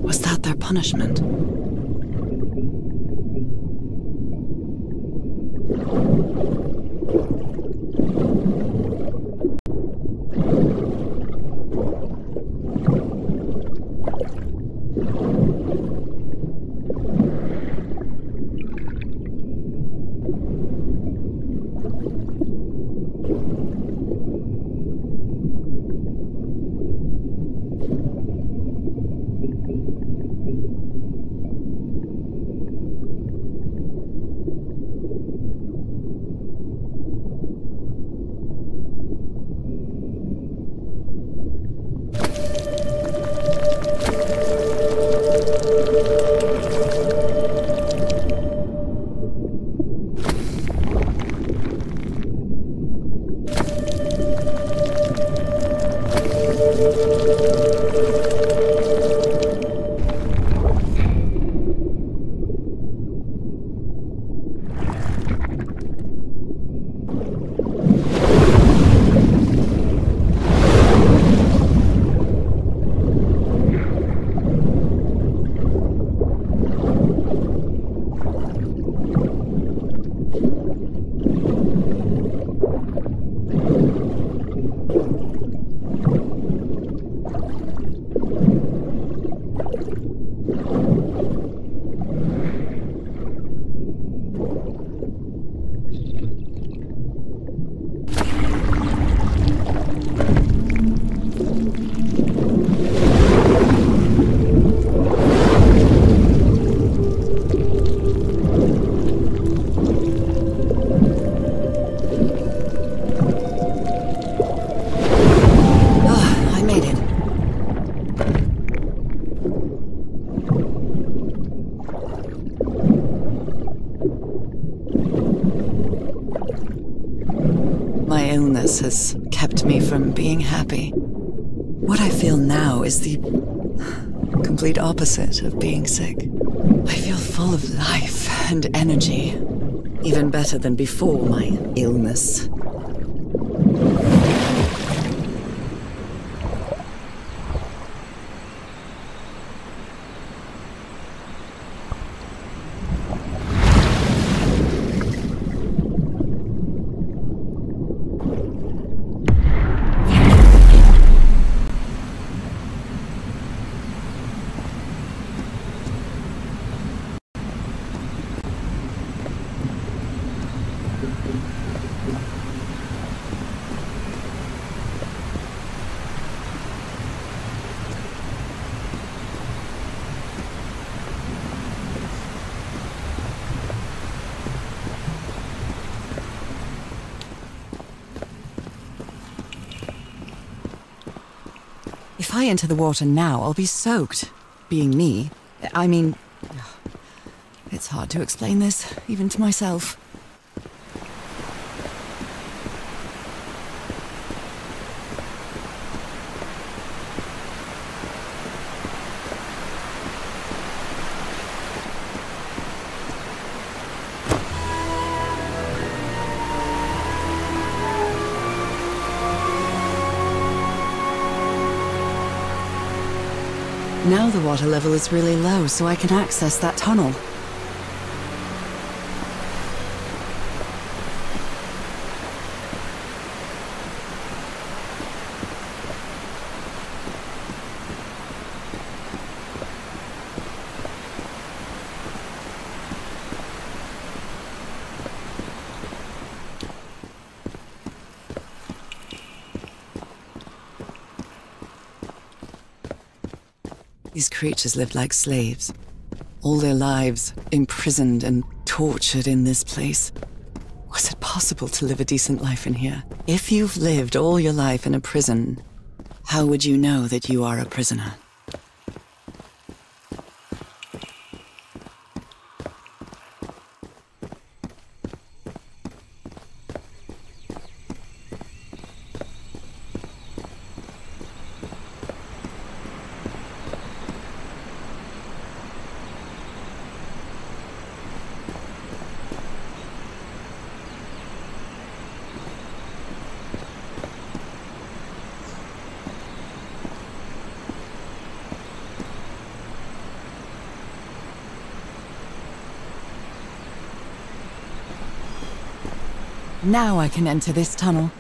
Was that their punishment? illness has kept me from being happy. What I feel now is the complete opposite of being sick. I feel full of life and energy, even better than before my illness. If I enter the water now, I'll be soaked. Being me, I mean... It's hard to explain this, even to myself. Now the water level is really low, so I can access that tunnel. These creatures lived like slaves, all their lives imprisoned and tortured in this place. Was it possible to live a decent life in here? If you've lived all your life in a prison, how would you know that you are a prisoner? Now I can enter this tunnel.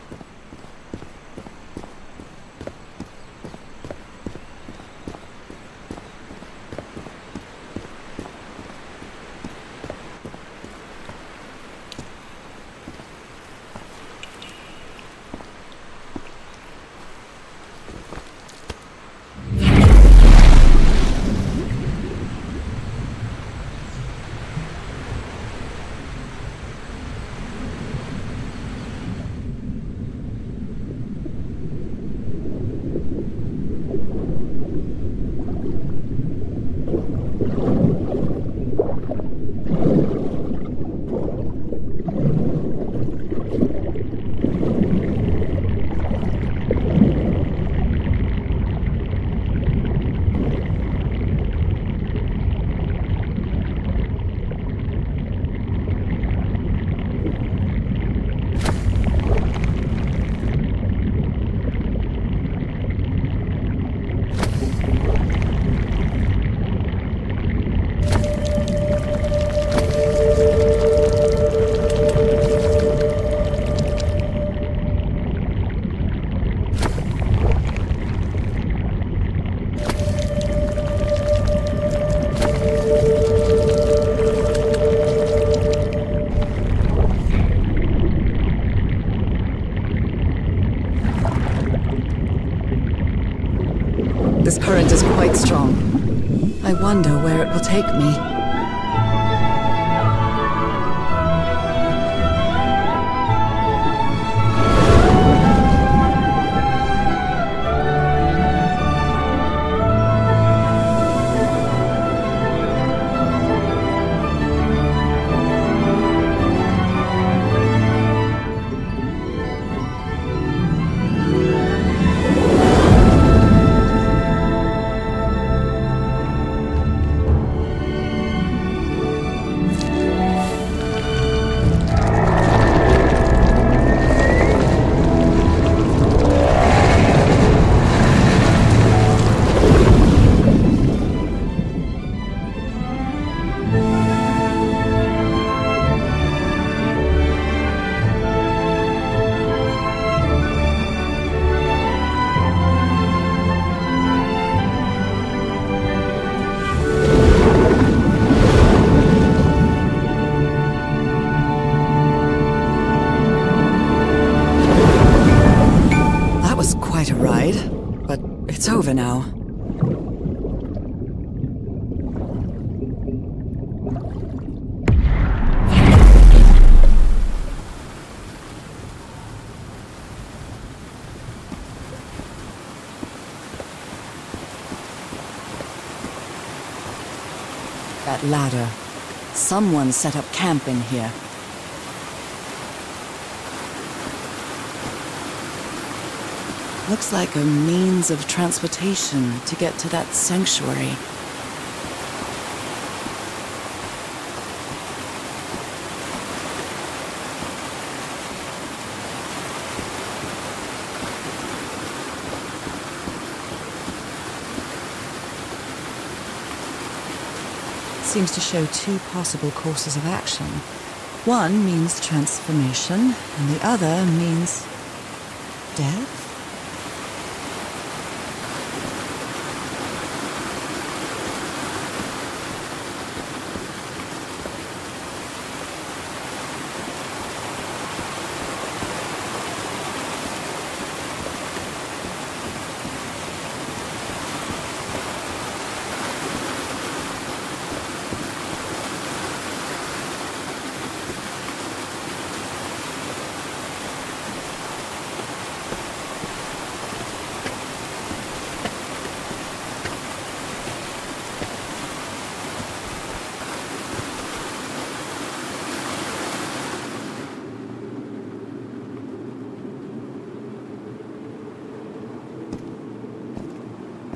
This current is quite strong. I wonder where it will take me. over now. That ladder. Someone set up camp in here. Looks like a means of transportation to get to that sanctuary. Seems to show two possible courses of action. One means transformation, and the other means death?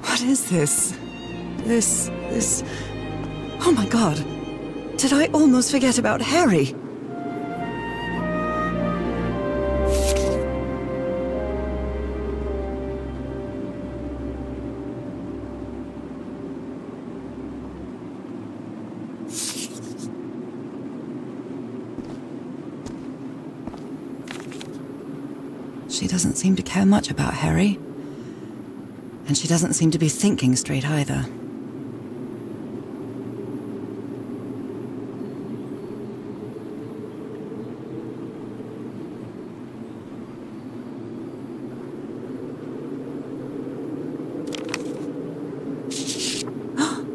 What is this? This... Oh my god! Did I almost forget about Harry? She doesn't seem to care much about Harry. And she doesn't seem to be thinking straight either.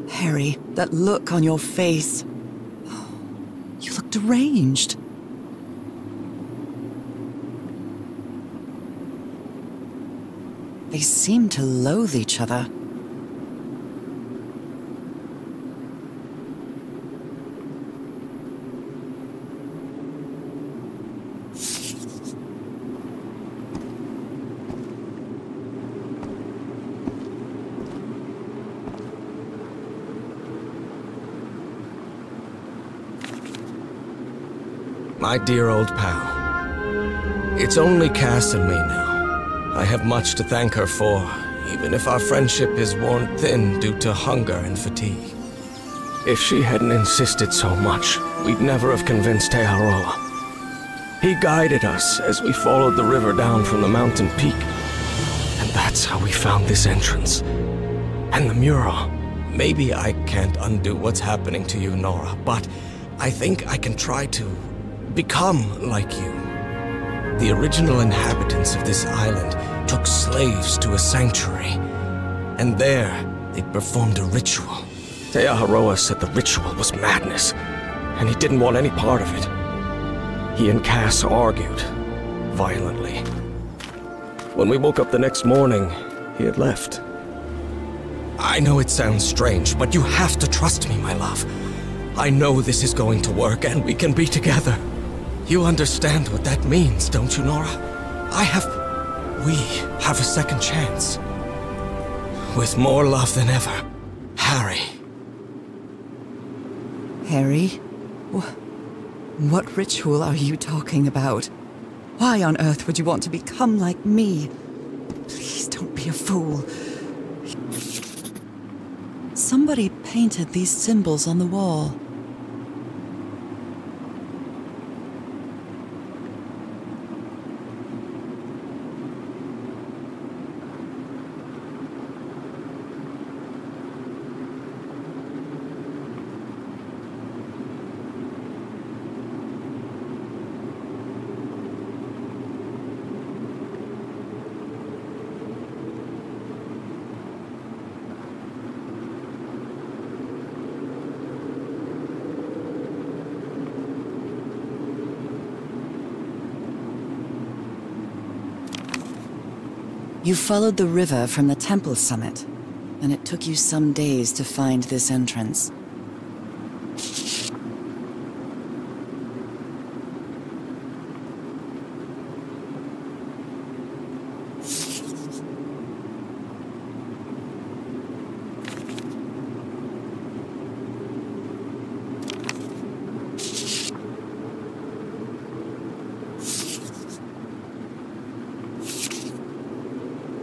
Harry, that look on your face. You look deranged. They seem to loathe each other. My dear old pal. It's only Cass and me now. I have much to thank her for, even if our friendship is worn thin due to hunger and fatigue. If she hadn't insisted so much, we'd never have convinced Aroa. He guided us as we followed the river down from the mountain peak. And that's how we found this entrance. And the mural. Maybe I can't undo what's happening to you, Norah, but I think I can try to become like you. The original inhabitants of this island took slaves to a sanctuary, and there they performed a ritual. Teaharoa said the ritual was madness, and he didn't want any part of it. He and Cass argued, violently. When we woke up the next morning, he had left. I know it sounds strange, but you have to trust me, my love. I know this is going to work, and we can be together. You understand what that means, don't you, Norah? We have a second chance. With more love than ever, Harry. Harry? What ritual are you talking about? Why on earth would you want to become like me? Please don't be a fool. Somebody painted these symbols on the wall. You followed the river from the temple summit, and it took you some days to find this entrance.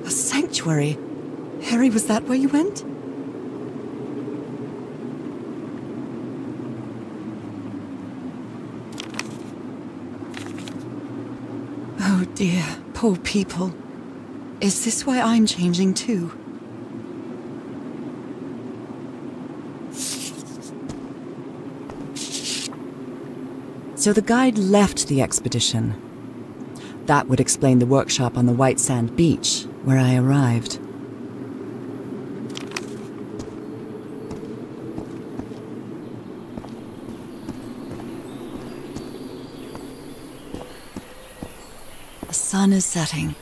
Sanctuary. Harry, was that where you went? Oh dear, poor people. Is this why I'm changing too? So the guide left the expedition. That would explain the workshop on the white sand beach, where I arrived. The sun is setting.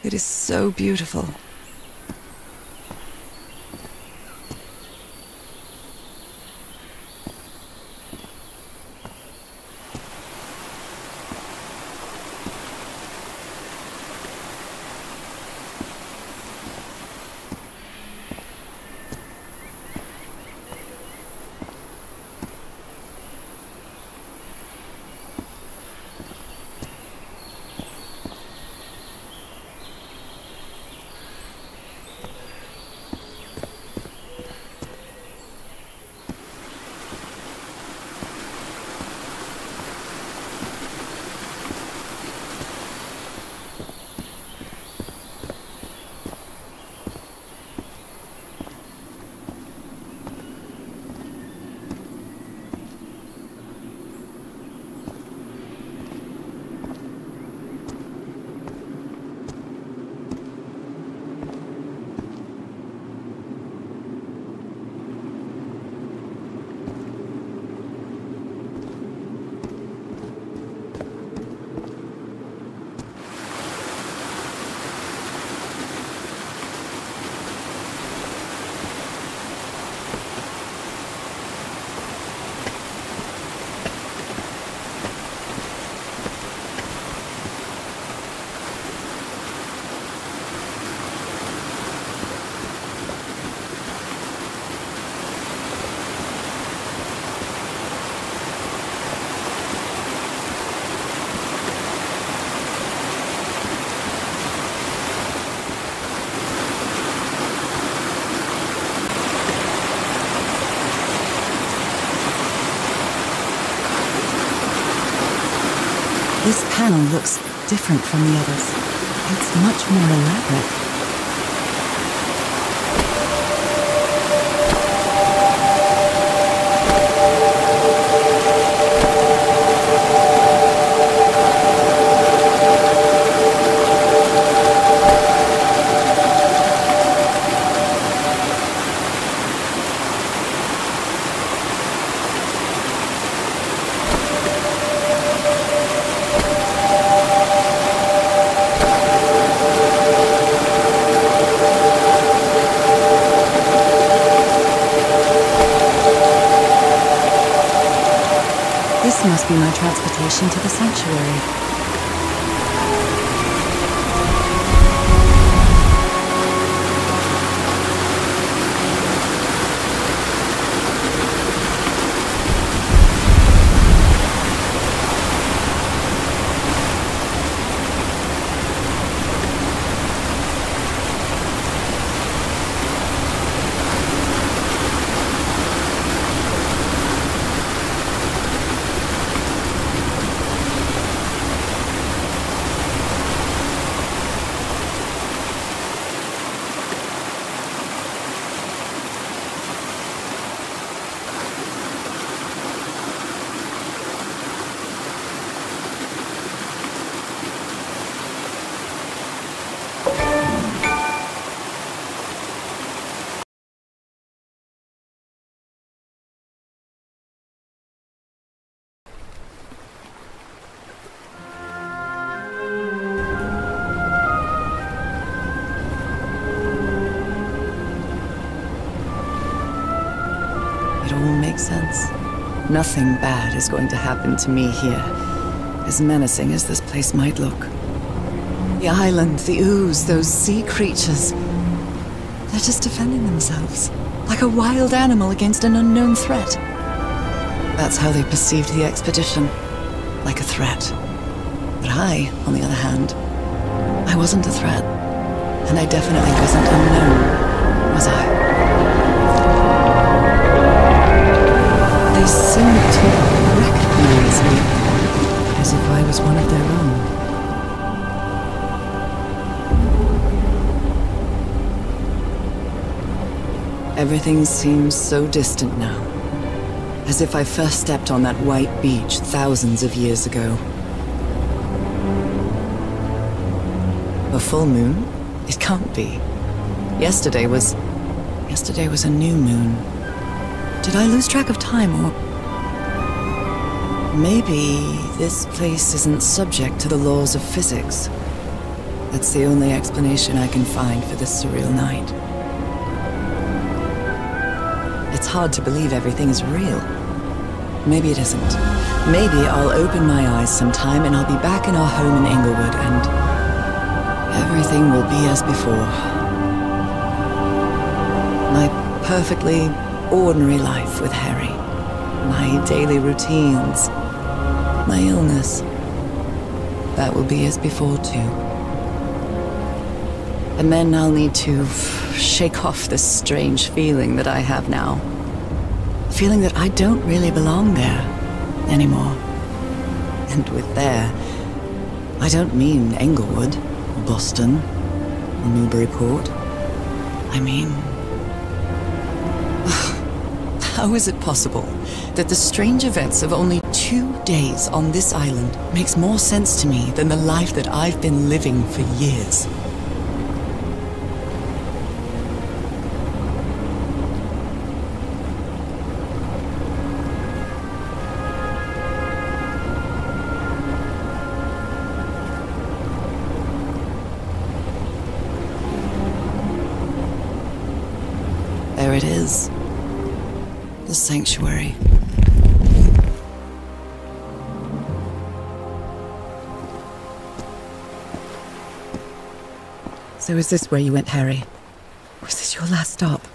It is so beautiful. This panel looks different from the others. It's much more elaborate. This must be my transportation to the sanctuary. Nothing bad is going to happen to me here, as menacing as this place might look. The island, the ooze, those sea creatures. They're just defending themselves, like a wild animal against an unknown threat. That's how they perceived the expedition, like a threat. But I, on the other hand, I wasn't a threat. And I definitely wasn't unknown, was I? They seemed to recognize me, as if I was one of their own. Everything seems so distant now, as if I first stepped on that white beach thousands of years ago. A full moon? It can't be. Yesterday was a new moon. Did I lose track of time, or... Maybe this place isn't subject to the laws of physics. That's the only explanation I can find for this surreal night. It's hard to believe everything is real. Maybe it isn't. Maybe I'll open my eyes sometime and I'll be back in our home in Inglewood and everything will be as before. My perfectly ordinary life with Harry. My daily routines. My illness. That will be as before too. And then I'll need to shake off this strange feeling that I have now. Feeling that I don't really belong there anymore. And with there, I don't mean Englewood, or Boston, or Newburyport. I mean... How is it possible that the strange events of only 2 days on this island makes more sense to me than the life that I've been living for years? There it is. The sanctuary. So is this where you went, Harry? Was this your last stop?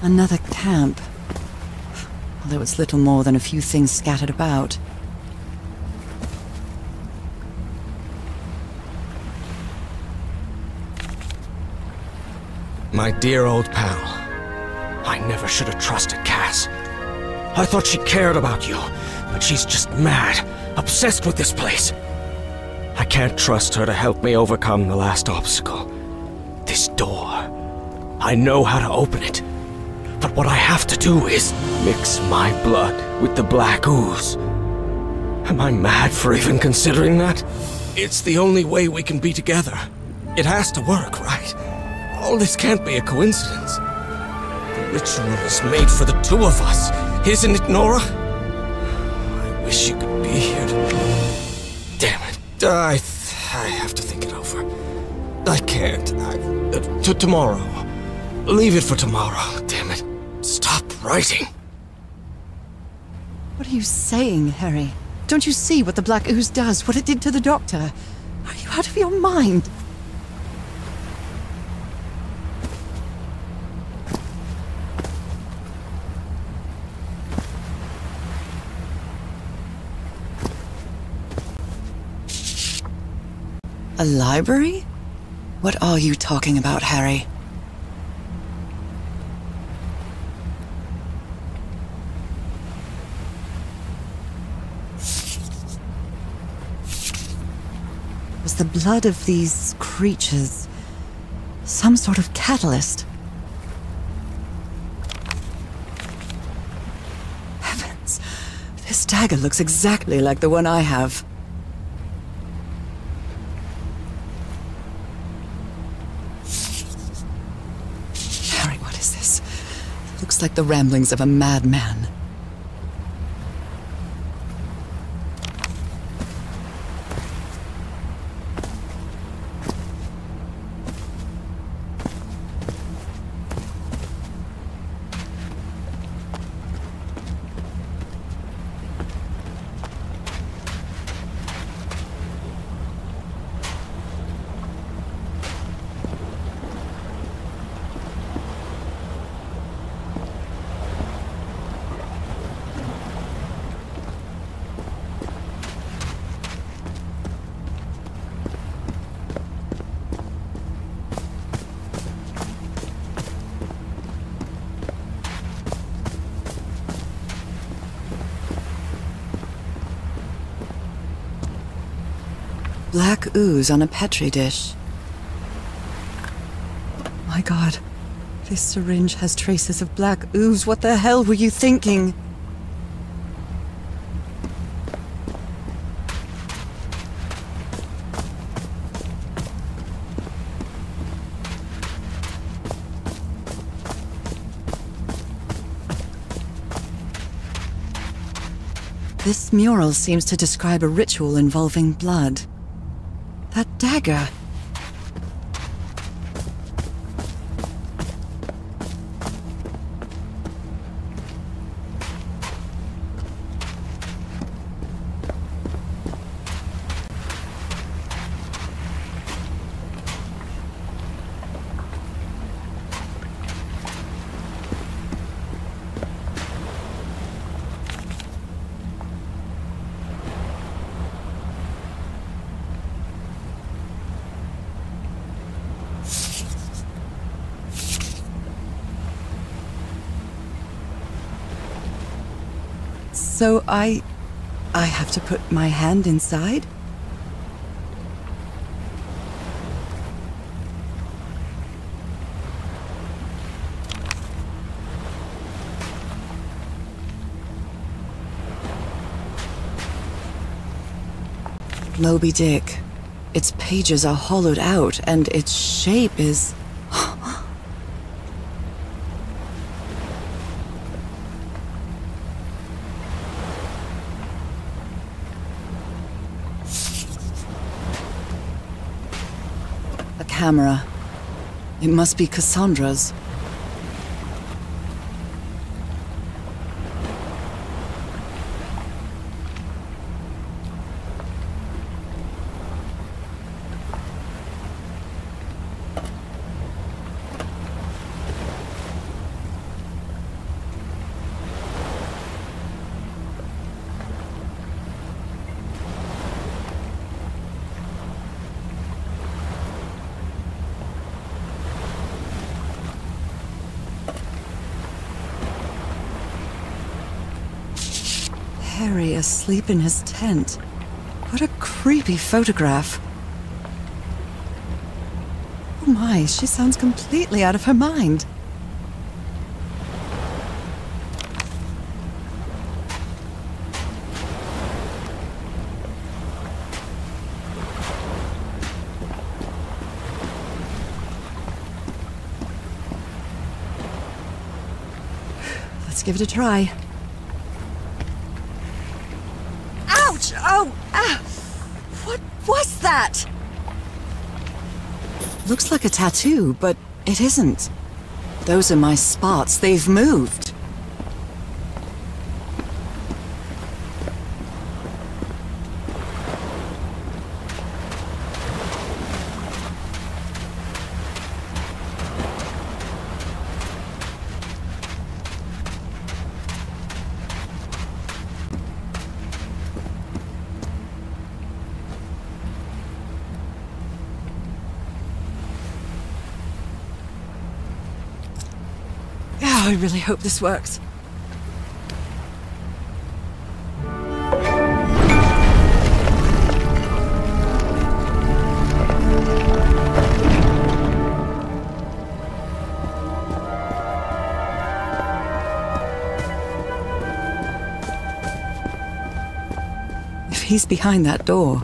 Another camp. Although it's little more than a few things scattered about. My dear old pal. I never should have trusted Cass. I thought she cared about you, but she's just mad, obsessed with this place. I can't trust her to help me overcome the last obstacle. This door. I know how to open it. But what I have to do is mix my blood with the black ooze. Am I mad for even considering that? It's the only way we can be together. It has to work, right? All this can't be a coincidence. The ritual is made for the two of us, isn't it, Norah? I wish you could be here to... Damn it. I have to think it over. I can't. Tomorrow. Leave it for tomorrow, damn it. Stop writing. What are you saying, Harry? Don't you see what the black ooze does, what it did to the doctor? Are you out of your mind? A library? What are you talking about, Harry? Was the blood of these creatures some sort of catalyst? Heavens, this dagger looks exactly like the one I have. is this? It looks like the ramblings of a madman. Black ooze on a petri dish. My God, this syringe has traces of black ooze. What the hell were you thinking? This mural seems to describe a ritual involving blood. That dagger. So I have to put my hand inside? Moby Dick. Its pages are hollowed out, and its shape is... A camera. It must be Cassandra's. Harry asleep in his tent. What a creepy photograph. Oh my, she sounds completely out of her mind. Let's give it a try. Oh, what was that? Looks like a tattoo, but it isn't. Those are my spots. They've moved. I really hope this works. If he's behind that door,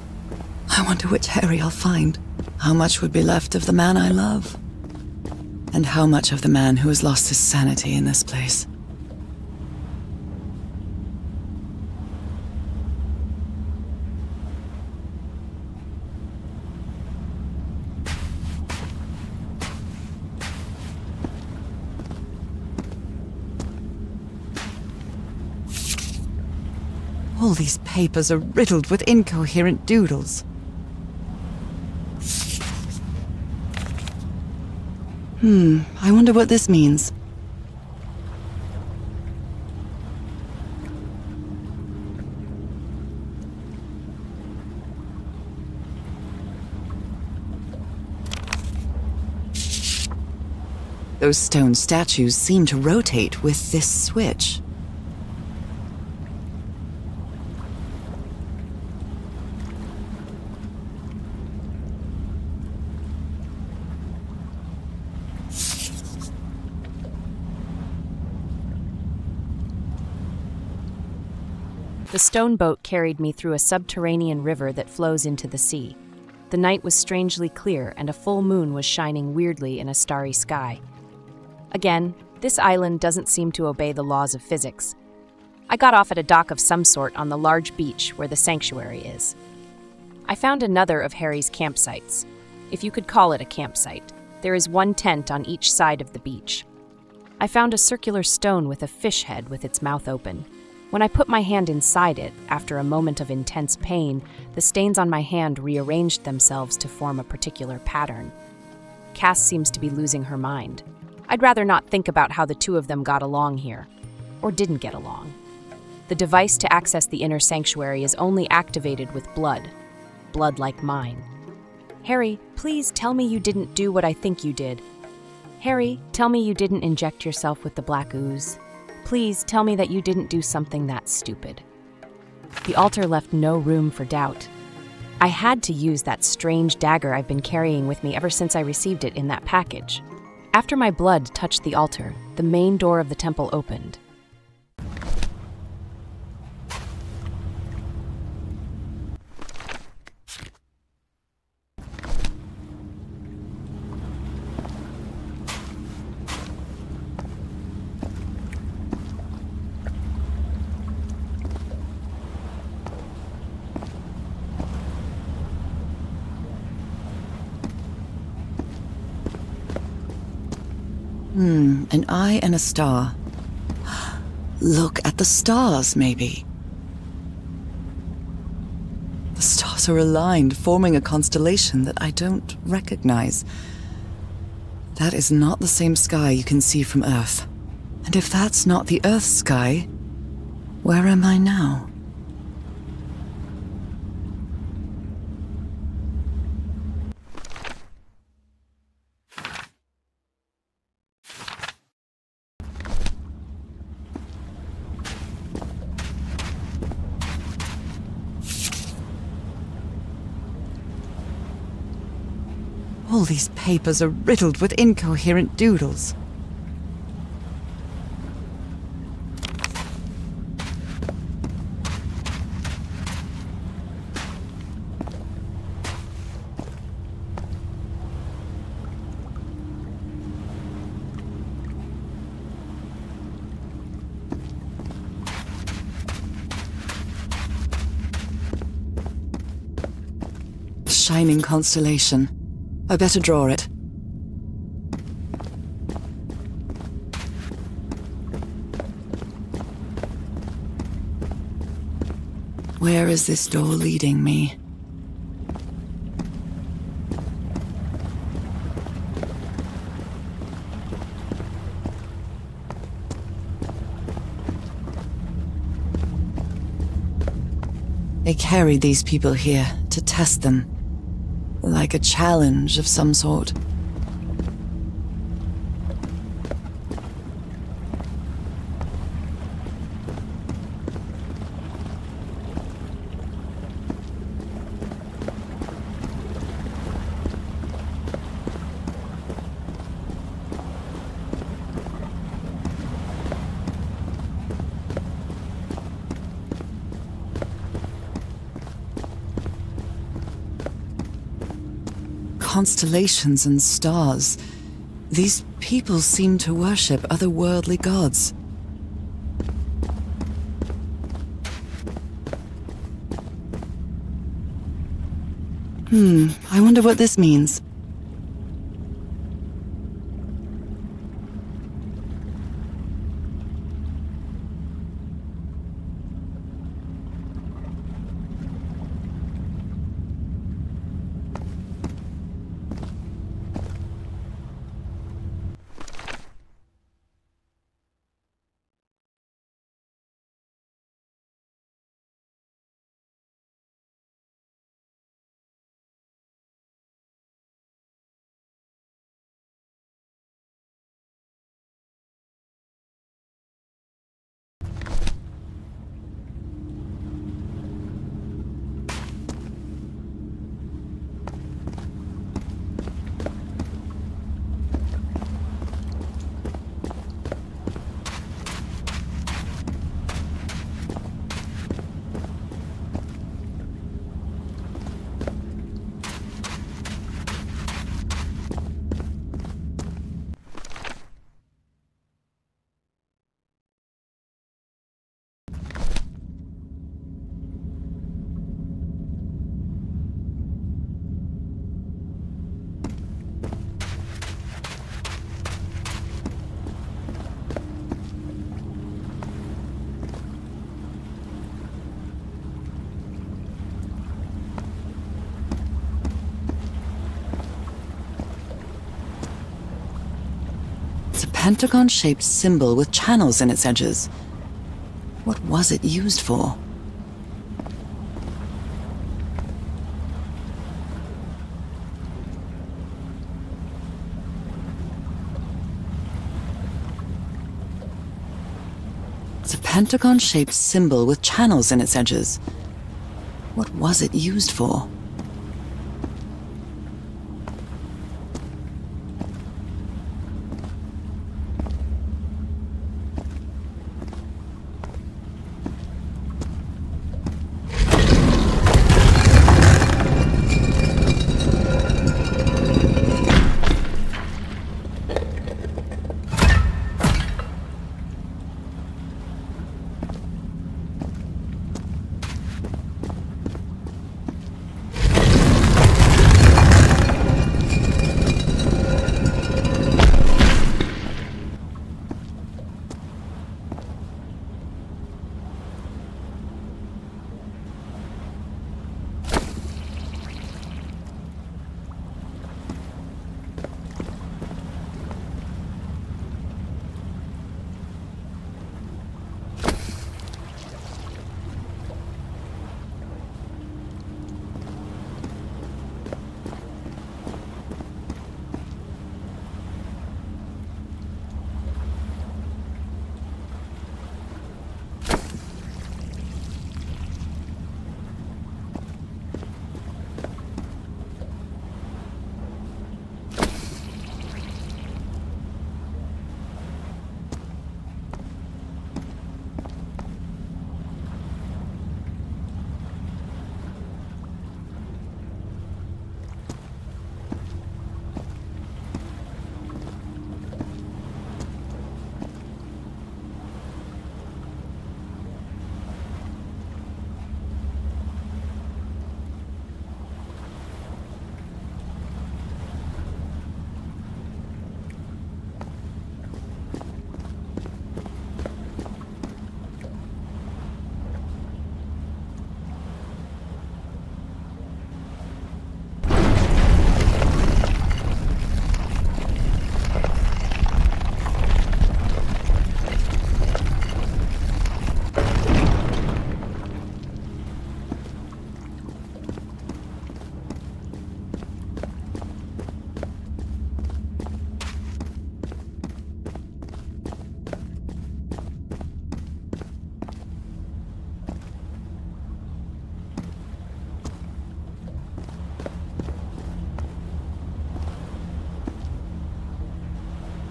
I wonder which Harry I'll find. How much would be left of the man I love? And how much of the man who has lost his sanity in this place? All these papers are riddled with incoherent doodles. I wonder what this means. Those stone statues seem to rotate with this switch. The stone boat carried me through a subterranean river that flows into the sea. The night was strangely clear, and a full moon was shining weirdly in a starry sky. Again, this island doesn't seem to obey the laws of physics. I got off at a dock of some sort on the large beach where the sanctuary is. I found another of Harry's campsites, if you could call it a campsite. There is one tent on each side of the beach. I found a circular stone with a fish head with its mouth open. When I put my hand inside it, after a moment of intense pain, the stains on my hand rearranged themselves to form a particular pattern. Cass seems to be losing her mind. I'd rather not think about how the two of them got along here, or didn't get along. The device to access the inner sanctuary is only activated with blood like mine. Harry, please tell me you didn't do what I think you did. Harry, tell me you didn't inject yourself with the black ooze. Please tell me that you didn't do something that stupid. The altar left no room for doubt. I had to use that strange dagger I've been carrying with me ever since I received it in that package. After my blood touched the altar, the main door of the temple opened. An eye and a star. Look at the stars, maybe. The stars are aligned, forming a constellation that I don't recognize. That is not the same sky you can see from Earth. And if that's not the Earth's sky, where am I now? All these papers are riddled with incoherent doodles. Shining constellation. I better draw it. Where is this door leading me? They carried these people here to test them. Like a challenge of some sort. Constellations and stars. These people seem to worship otherworldly gods. I wonder what this means. Pentagon-shaped symbol with channels in its edges. What was it used for? It's a pentagon-shaped symbol with channels in its edges. What was it used for?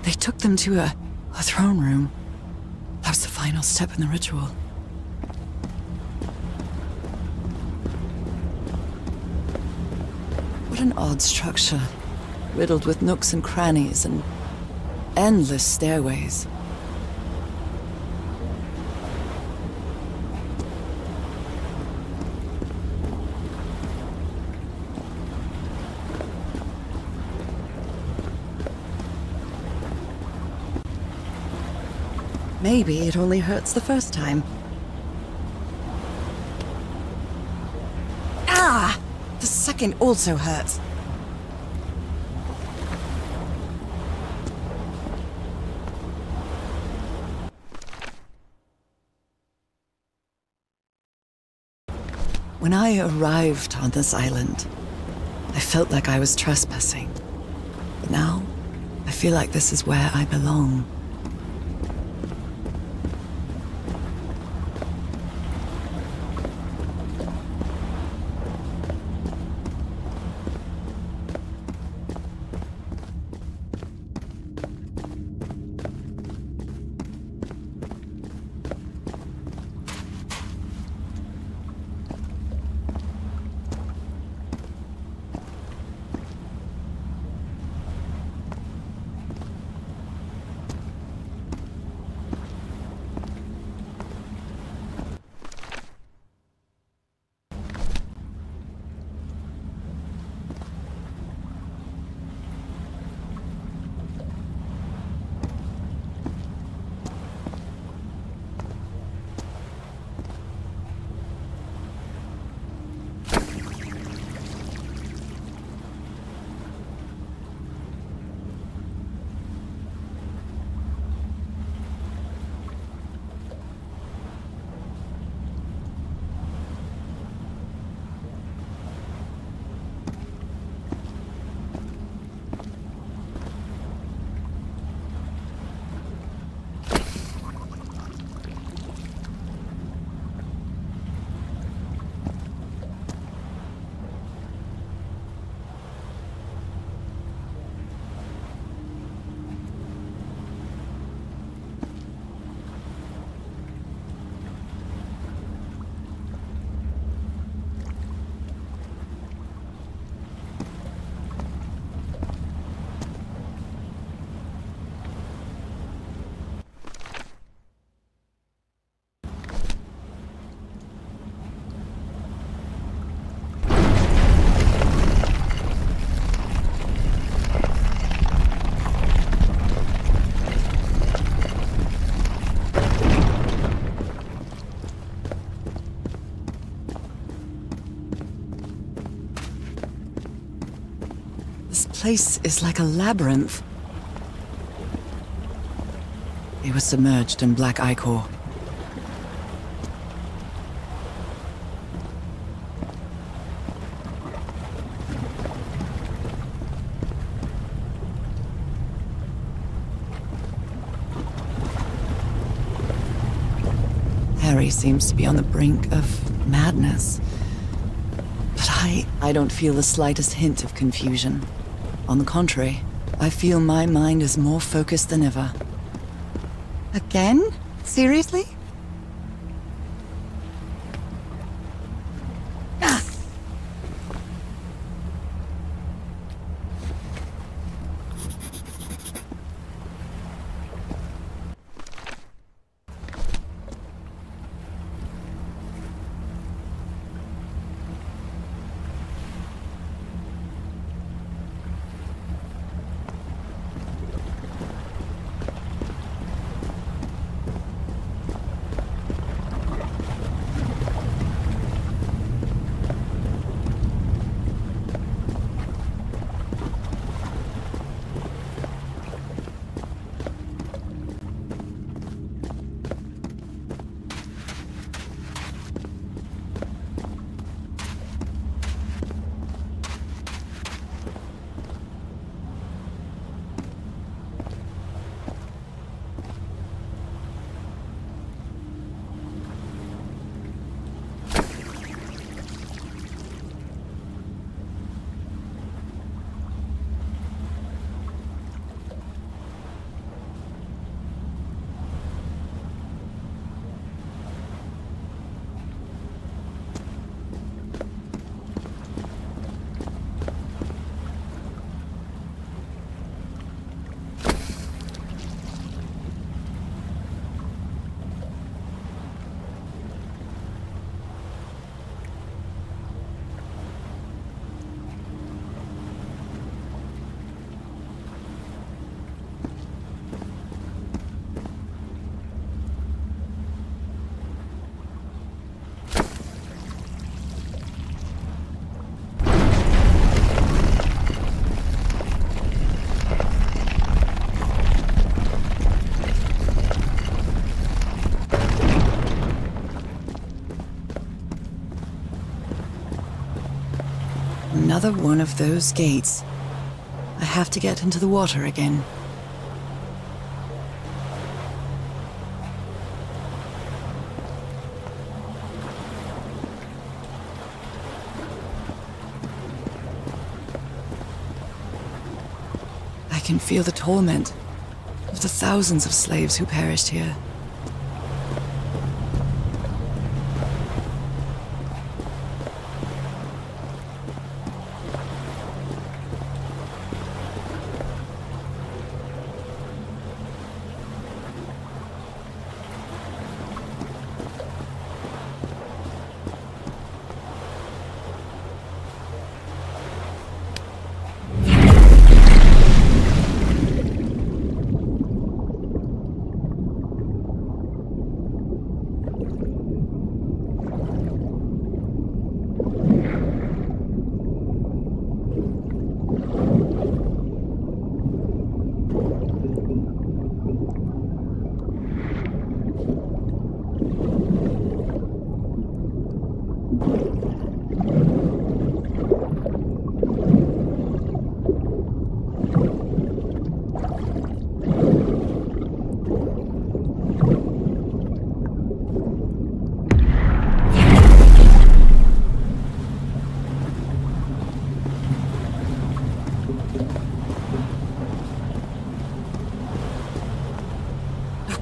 They took them to a throne room. That was the final step in the ritual. What an odd structure, riddled with nooks and crannies and endless stairways. Maybe it only hurts the first time. Ah! The second also hurts. When I arrived on this island, I felt like I was trespassing. But now, I feel like this is where I belong. This place is like a labyrinth. They were submerged in black ichor. Harry seems to be on the brink of madness. But I don't feel the slightest hint of confusion. On the contrary, I feel my mind is more focused than ever. Again? Seriously? Another one of those gates. I have to get into the water again. I can feel the torment of the thousands of slaves who perished here.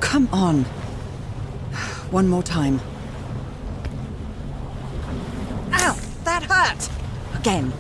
Come on. One more time. Ow! That hurt! Again.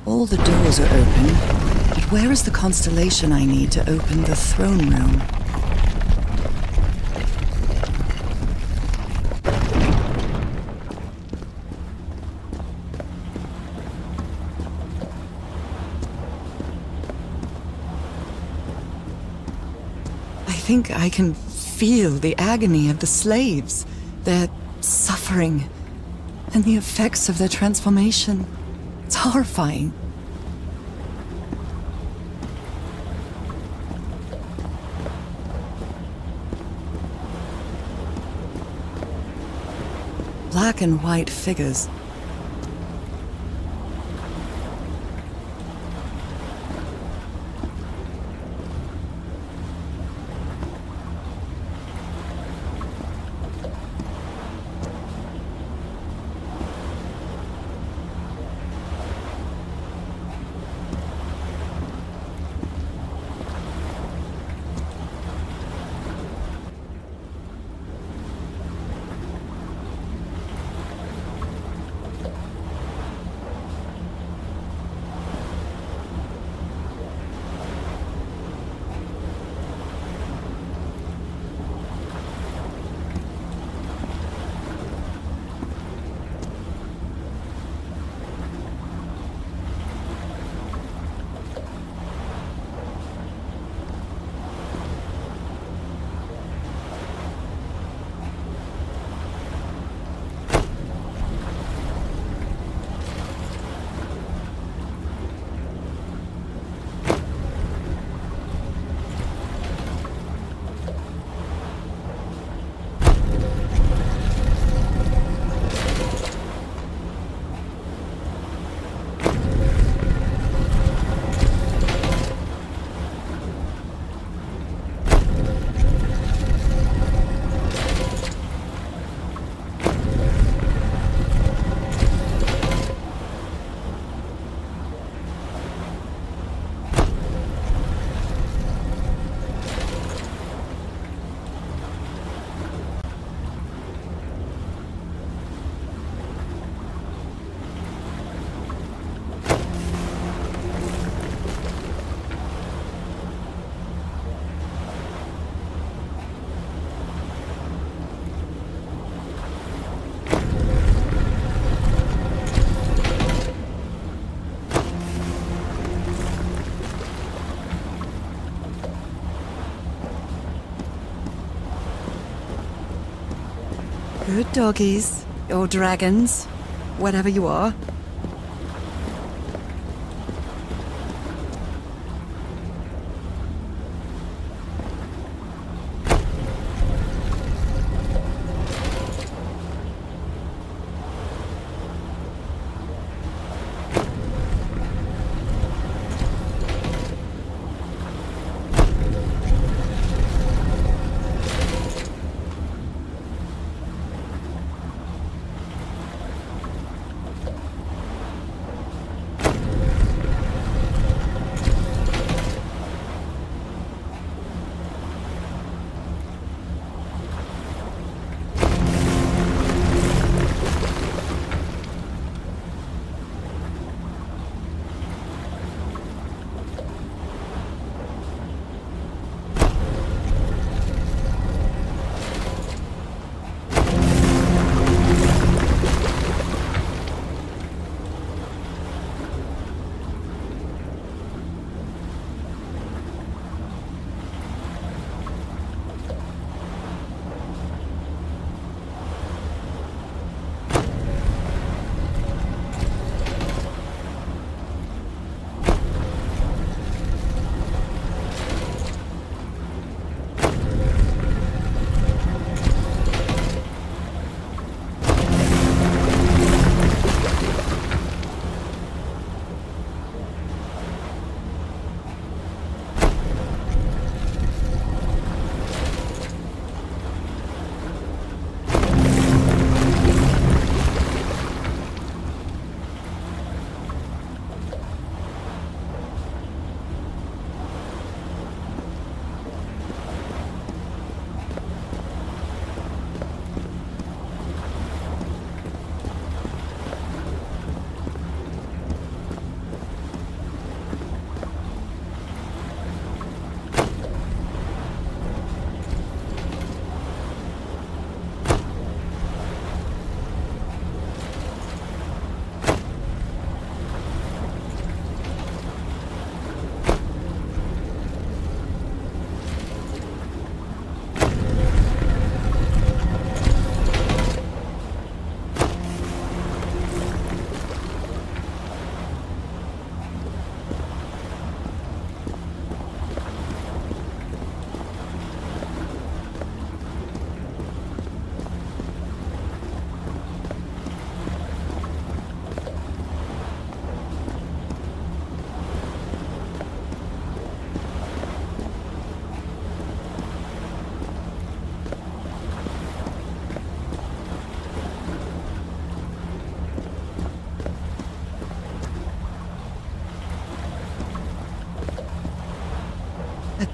All the doors are open, but where is the constellation I need to open the throne room? I think I can feel the agony of the slaves, their suffering, and the effects of their transformation. It's horrifying. Black and white figures. Good doggies. Or dragons. Whatever you are.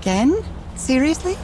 Again? Seriously?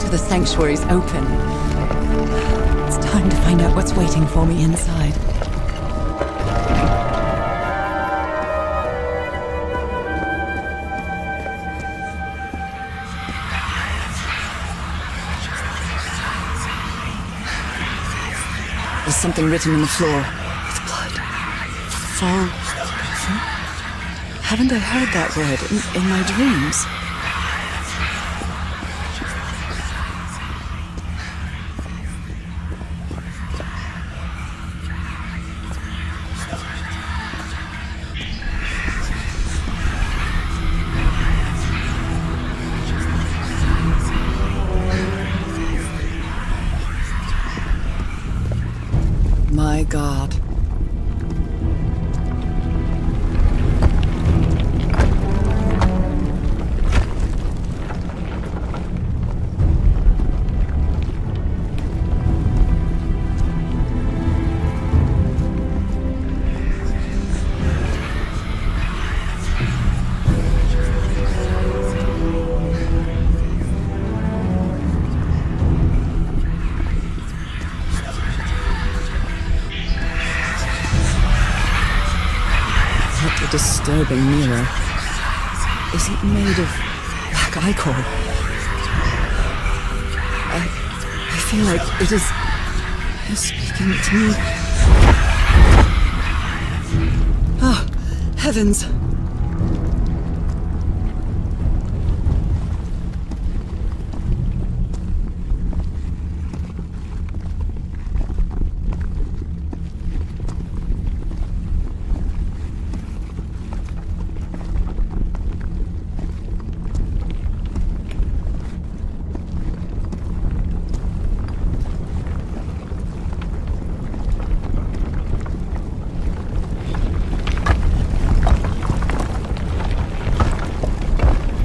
to the sanctuary's open. It's time to find out what's waiting for me inside. There's something written in the floor. With blood. Fhalgof'n? Haven't I heard that word in my dreams? My God. A disturbing mirror. Is it made of black ichor? I feel like it is speaking to me. Oh, heavens!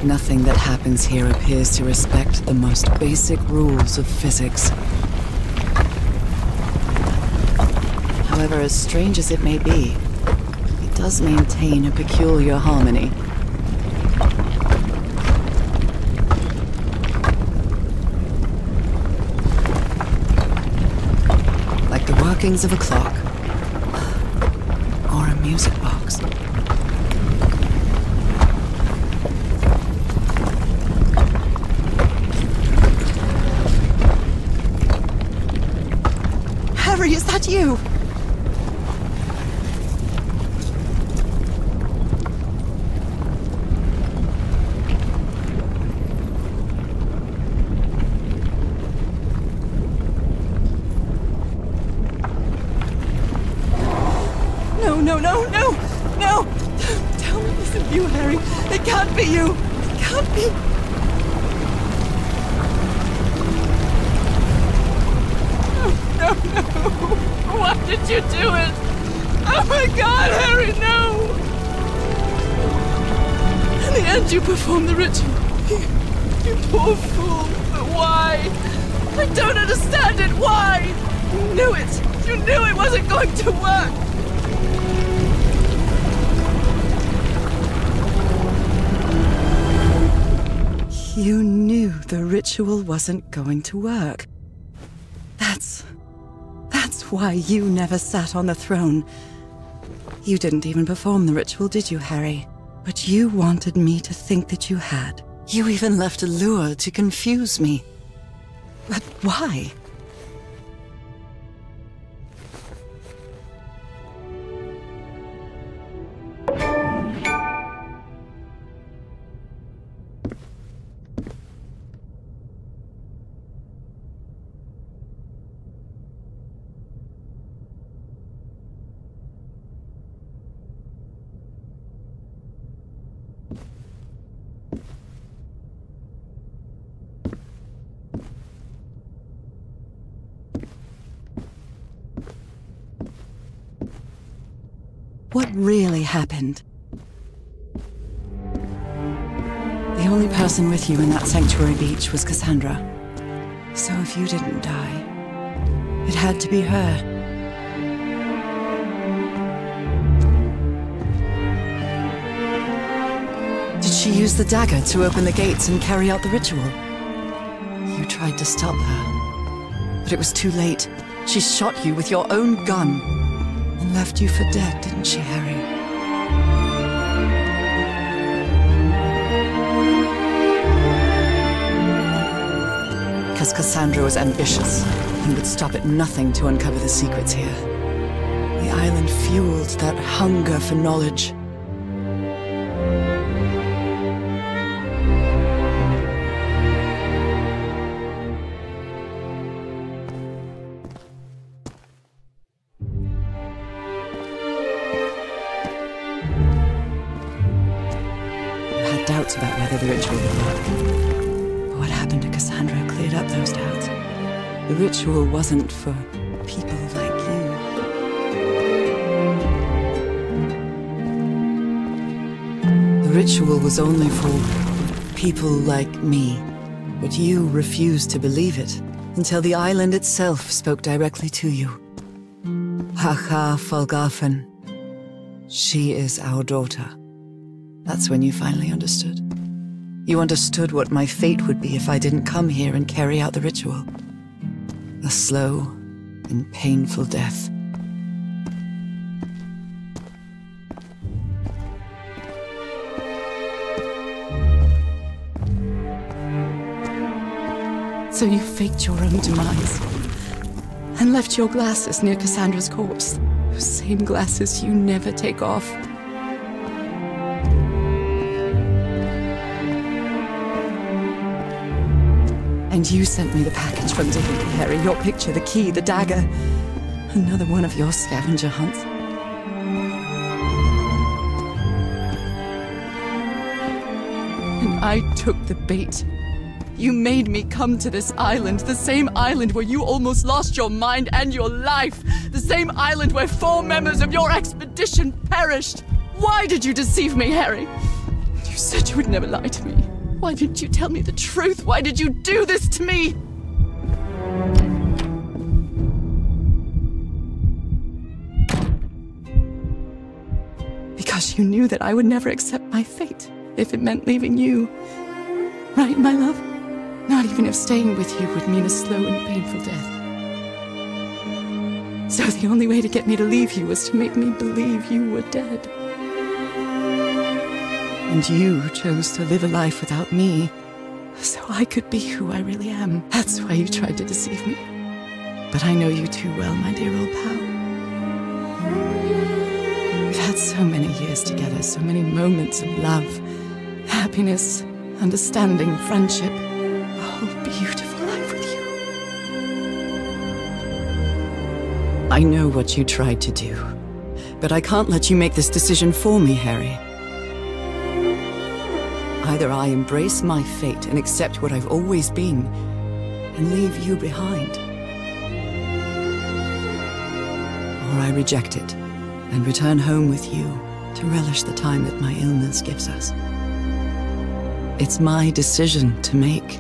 Nothing that happens here appears to respect the most basic rules of physics. However, as strange as it may be, it does maintain a peculiar harmony. Like the workings of a clock, or a music box. Harry, is that you? No! Tell me it isn't you, Harry. It can't be you. It can't be. No! Why did you do it? Oh my God, Harry, no! In the end, you performed the ritual. You poor fool. But why? I don't understand it. Why? You knew it. You knew it wasn't going to work. You knew the ritual wasn't going to work. That's why you never sat on the throne. You didn't even perform the ritual, did you, Harry? But you wanted me to think that you had. You even left a lure to confuse me. But why? What really happened? The only person with you in that sanctuary beach was Cassandra. So if you didn't die, it had to be her. Did she use the dagger to open the gates and carry out the ritual? You You tried to stop her, but it was too late. She shot you with your own gun and left you for dead, didn't she, Harry? Because Cassandra was ambitious and would stop at nothing to uncover the secrets here. The island fueled that hunger for knowledge. Doubts about whether the ritual would work. But what happened to Cassandra cleared up those doubts. The ritual wasn't for people like you. The ritual was only for people like me. But you refused to believe it until the island itself spoke directly to you. Fhalgof'n. She is our daughter. That's when you finally understood. You understood what my fate would be if I didn't come here and carry out the ritual. A slow and painful death. So you faked your own demise and left your glasses near Cassandra's corpse. Those same glasses you never take off. And you sent me the package from Dickens, Harry. Your picture, the key, the dagger. Another one of your scavenger hunts. And I took the bait. You made me come to this island, the same island where you almost lost your mind and your life. The same island where 4 members of your expedition perished. Why did you deceive me, Harry? You said you would never lie to me. Why didn't you tell me the truth? Why did you do this to me? Because you knew that I would never accept my fate if it meant leaving you. Right, my love? Not even if staying with you would mean a slow and painful death. So the only way to get me to leave you was to make me believe you were dead. And you chose to live a life without me, so I could be who I really am. That's why you tried to deceive me. But I know you too well, my dear old pal. We've had so many years together, so many moments of love, happiness, understanding, friendship. A whole beautiful life with you. I know what you tried to do, but I can't let you make this decision for me, Harry. Either I embrace my fate and accept what I've always been, and leave you behind. Or I reject it, and return home with you to relish the time that my illness gives us. It's my decision to make.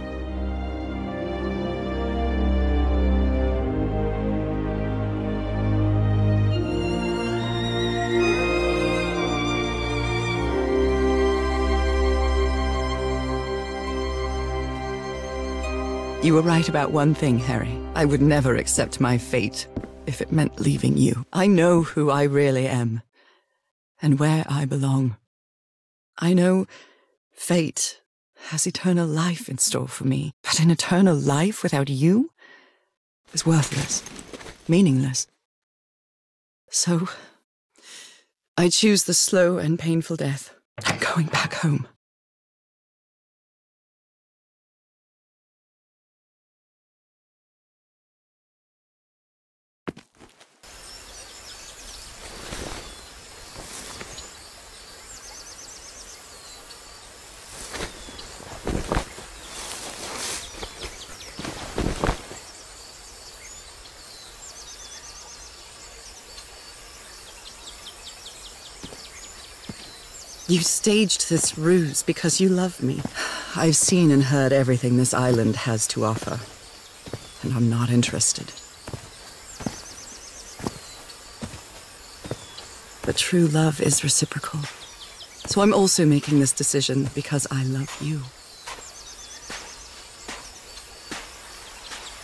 You were right about one thing, Harry. I would never accept my fate if it meant leaving you. I know who I really am, and where I belong. I know fate has eternal life in store for me, but an eternal life without you is worthless, meaningless. So, I choose the slow and painful death. I'm going back home. You staged this ruse because you love me. I've seen and heard everything this island has to offer, and I'm not interested. But true love is reciprocal. So I'm also making this decision because I love you.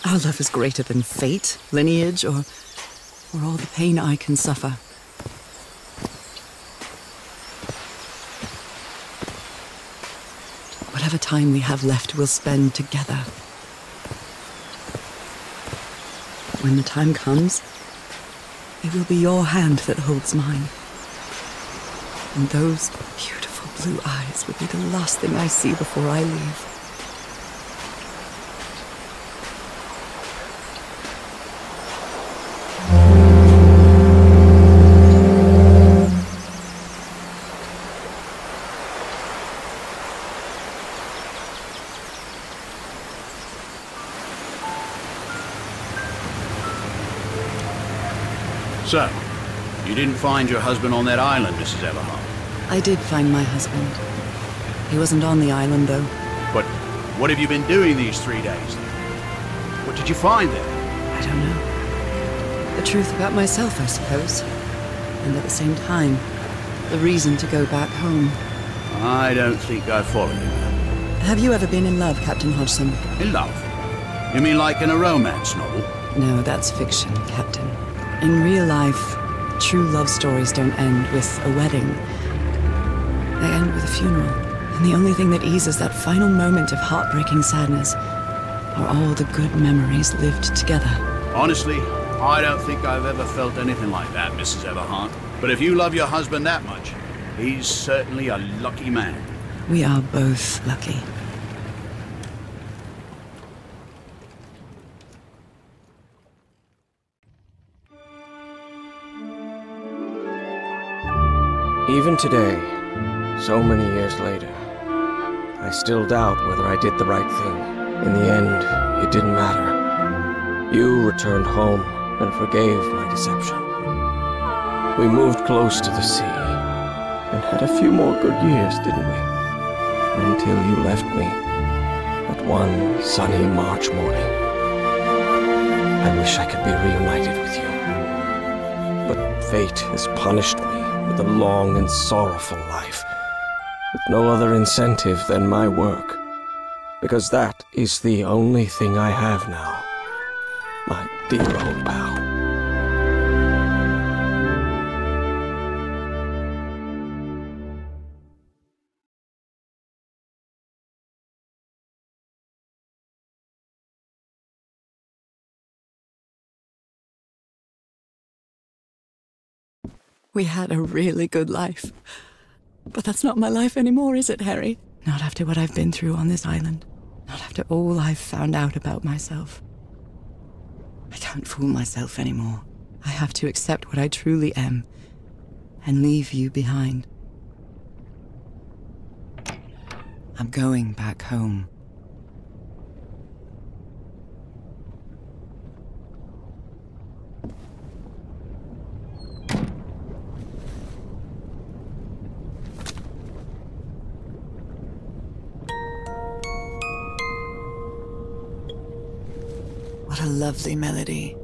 Our love is greater than fate, lineage, or all the pain I can suffer. Whatever time we have left, we'll spend together. When the time comes, it will be your hand that holds mine. And those beautiful blue eyes will be the last thing I see before I leave. So, you didn't find your husband on that island, Mrs. Everhart? I did find my husband. He wasn't on the island, though. But what have you been doing these 3 days? What did you find there? I don't know. The truth about myself, I suppose. And at the same time, the reason to go back home. I don't think I follow you. Have you ever been in love, Captain Hodgson? In love? You mean like in a romance novel? No, that's fiction, Captain. In real life, true love stories don't end with a wedding. They end with a funeral. And the only thing that eases that final moment of heartbreaking sadness are all the good memories lived together. Honestly, I don't think I've ever felt anything like that, Mrs. Everhart. But if you love your husband that much, he's certainly a lucky man. We are both lucky. Even today, so many years later, I still doubt whether I did the right thing. In the end, it didn't matter. You returned home and forgave my deception. We moved close to the sea, and had a few more good years, didn't we? Until you left me, that one sunny March morning. I wish I could be reunited with you. But fate has punished me with a long and sorrowful life, with no other incentive than my work, because that is the only thing I have now, my dear old pal. We had a really good life. But that's not my life anymore, is it, Harry? Not after what I've been through on this island. Not after all I've found out about myself. I can't fool myself anymore. I have to accept what I truly am and leave you behind. I'm going back home. What a lovely melody.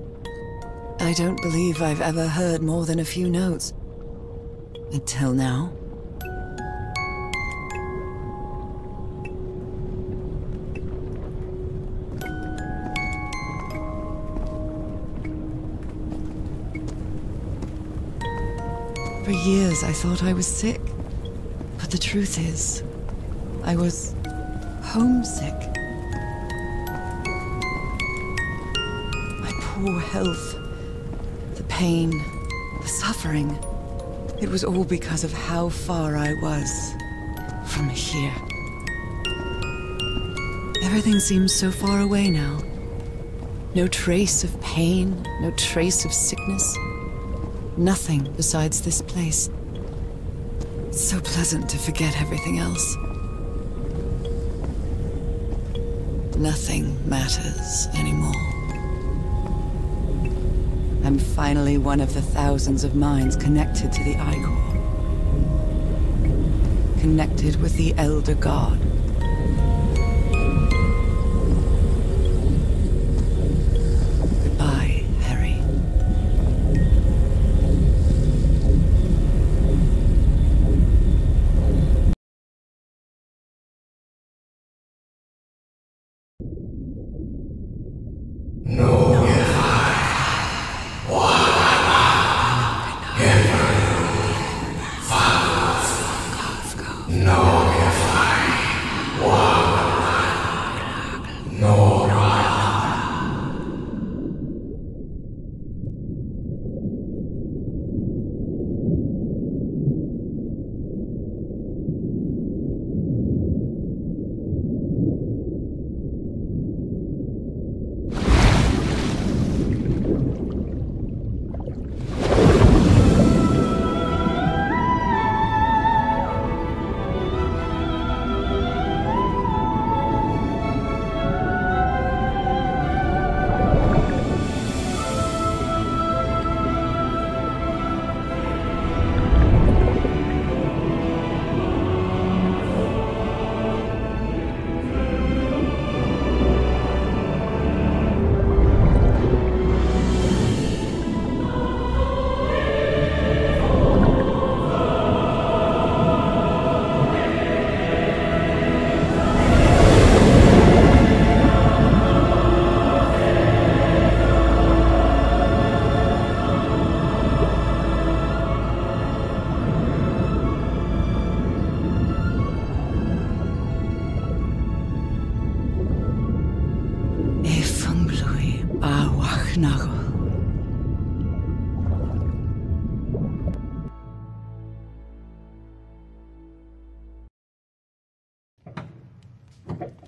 I don't believe I've ever heard more than a few notes. Until now. For years I thought I was sick. But the truth is, I was homesick. Poor health, the pain, the suffering. It was all because of how far I was from here. Everything seems so far away now. No trace of pain, no trace of sickness. Nothing besides this place. It's so pleasant to forget everything else. Nothing matters anymore. I'm finally one of the thousands of minds connected to the Icor. Connected with the Elder God. Goodbye, Harry. Norah.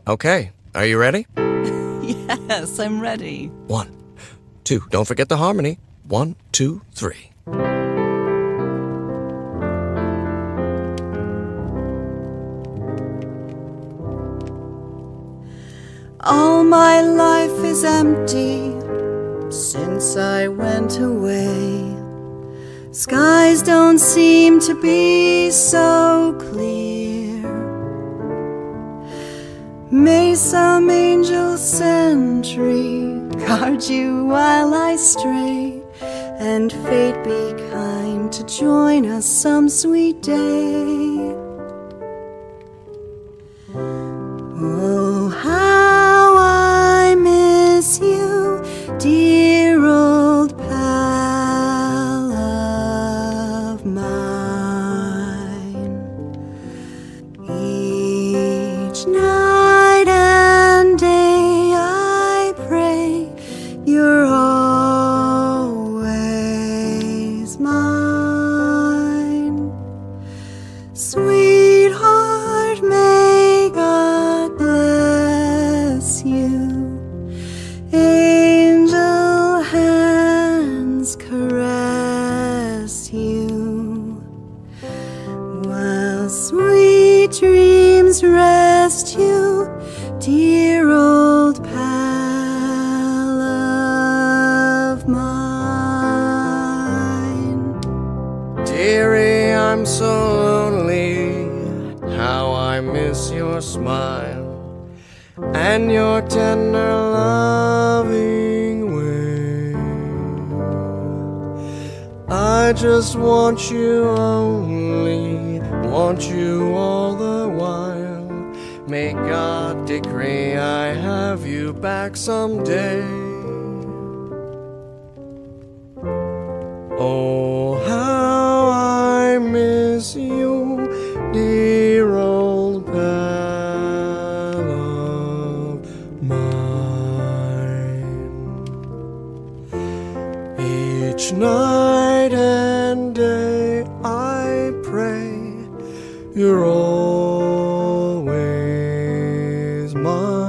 Okay, are you ready? Yes, I'm ready. 1, 2, don't forget the harmony. 1, 2, 3. All my life is empty since I went away. Skies don't seem to be so clear. May some angel sentry guard you while I stray, and fate be kind to join us some sweet day. Oh, how I miss you, dear old pal of mine. Each night and day I pray you're always mine. Sweetheart, may God bless you. Angel hands caress you, while sweet dreams rest you, dear old pal of mine. Dearie, I'm so lonely. How I miss your smile and your tender loving way. I just want you only, want you all the while. May God decree I have you back someday. Oh, how I miss you, dear old pal of mine. Each night and day I pray you're always mine.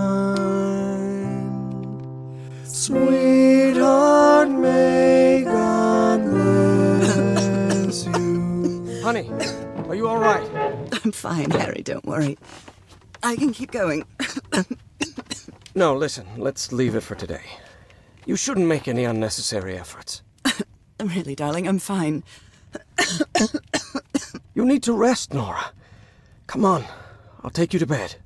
Sweetheart, may God bless you. Honey, are you all right? I'm fine, Harry, don't worry. I can keep going. No, listen, let's leave it for today. You shouldn't make any unnecessary efforts. Really, darling, I'm fine. You need to rest, Norah. Come on, I'll take you to bed.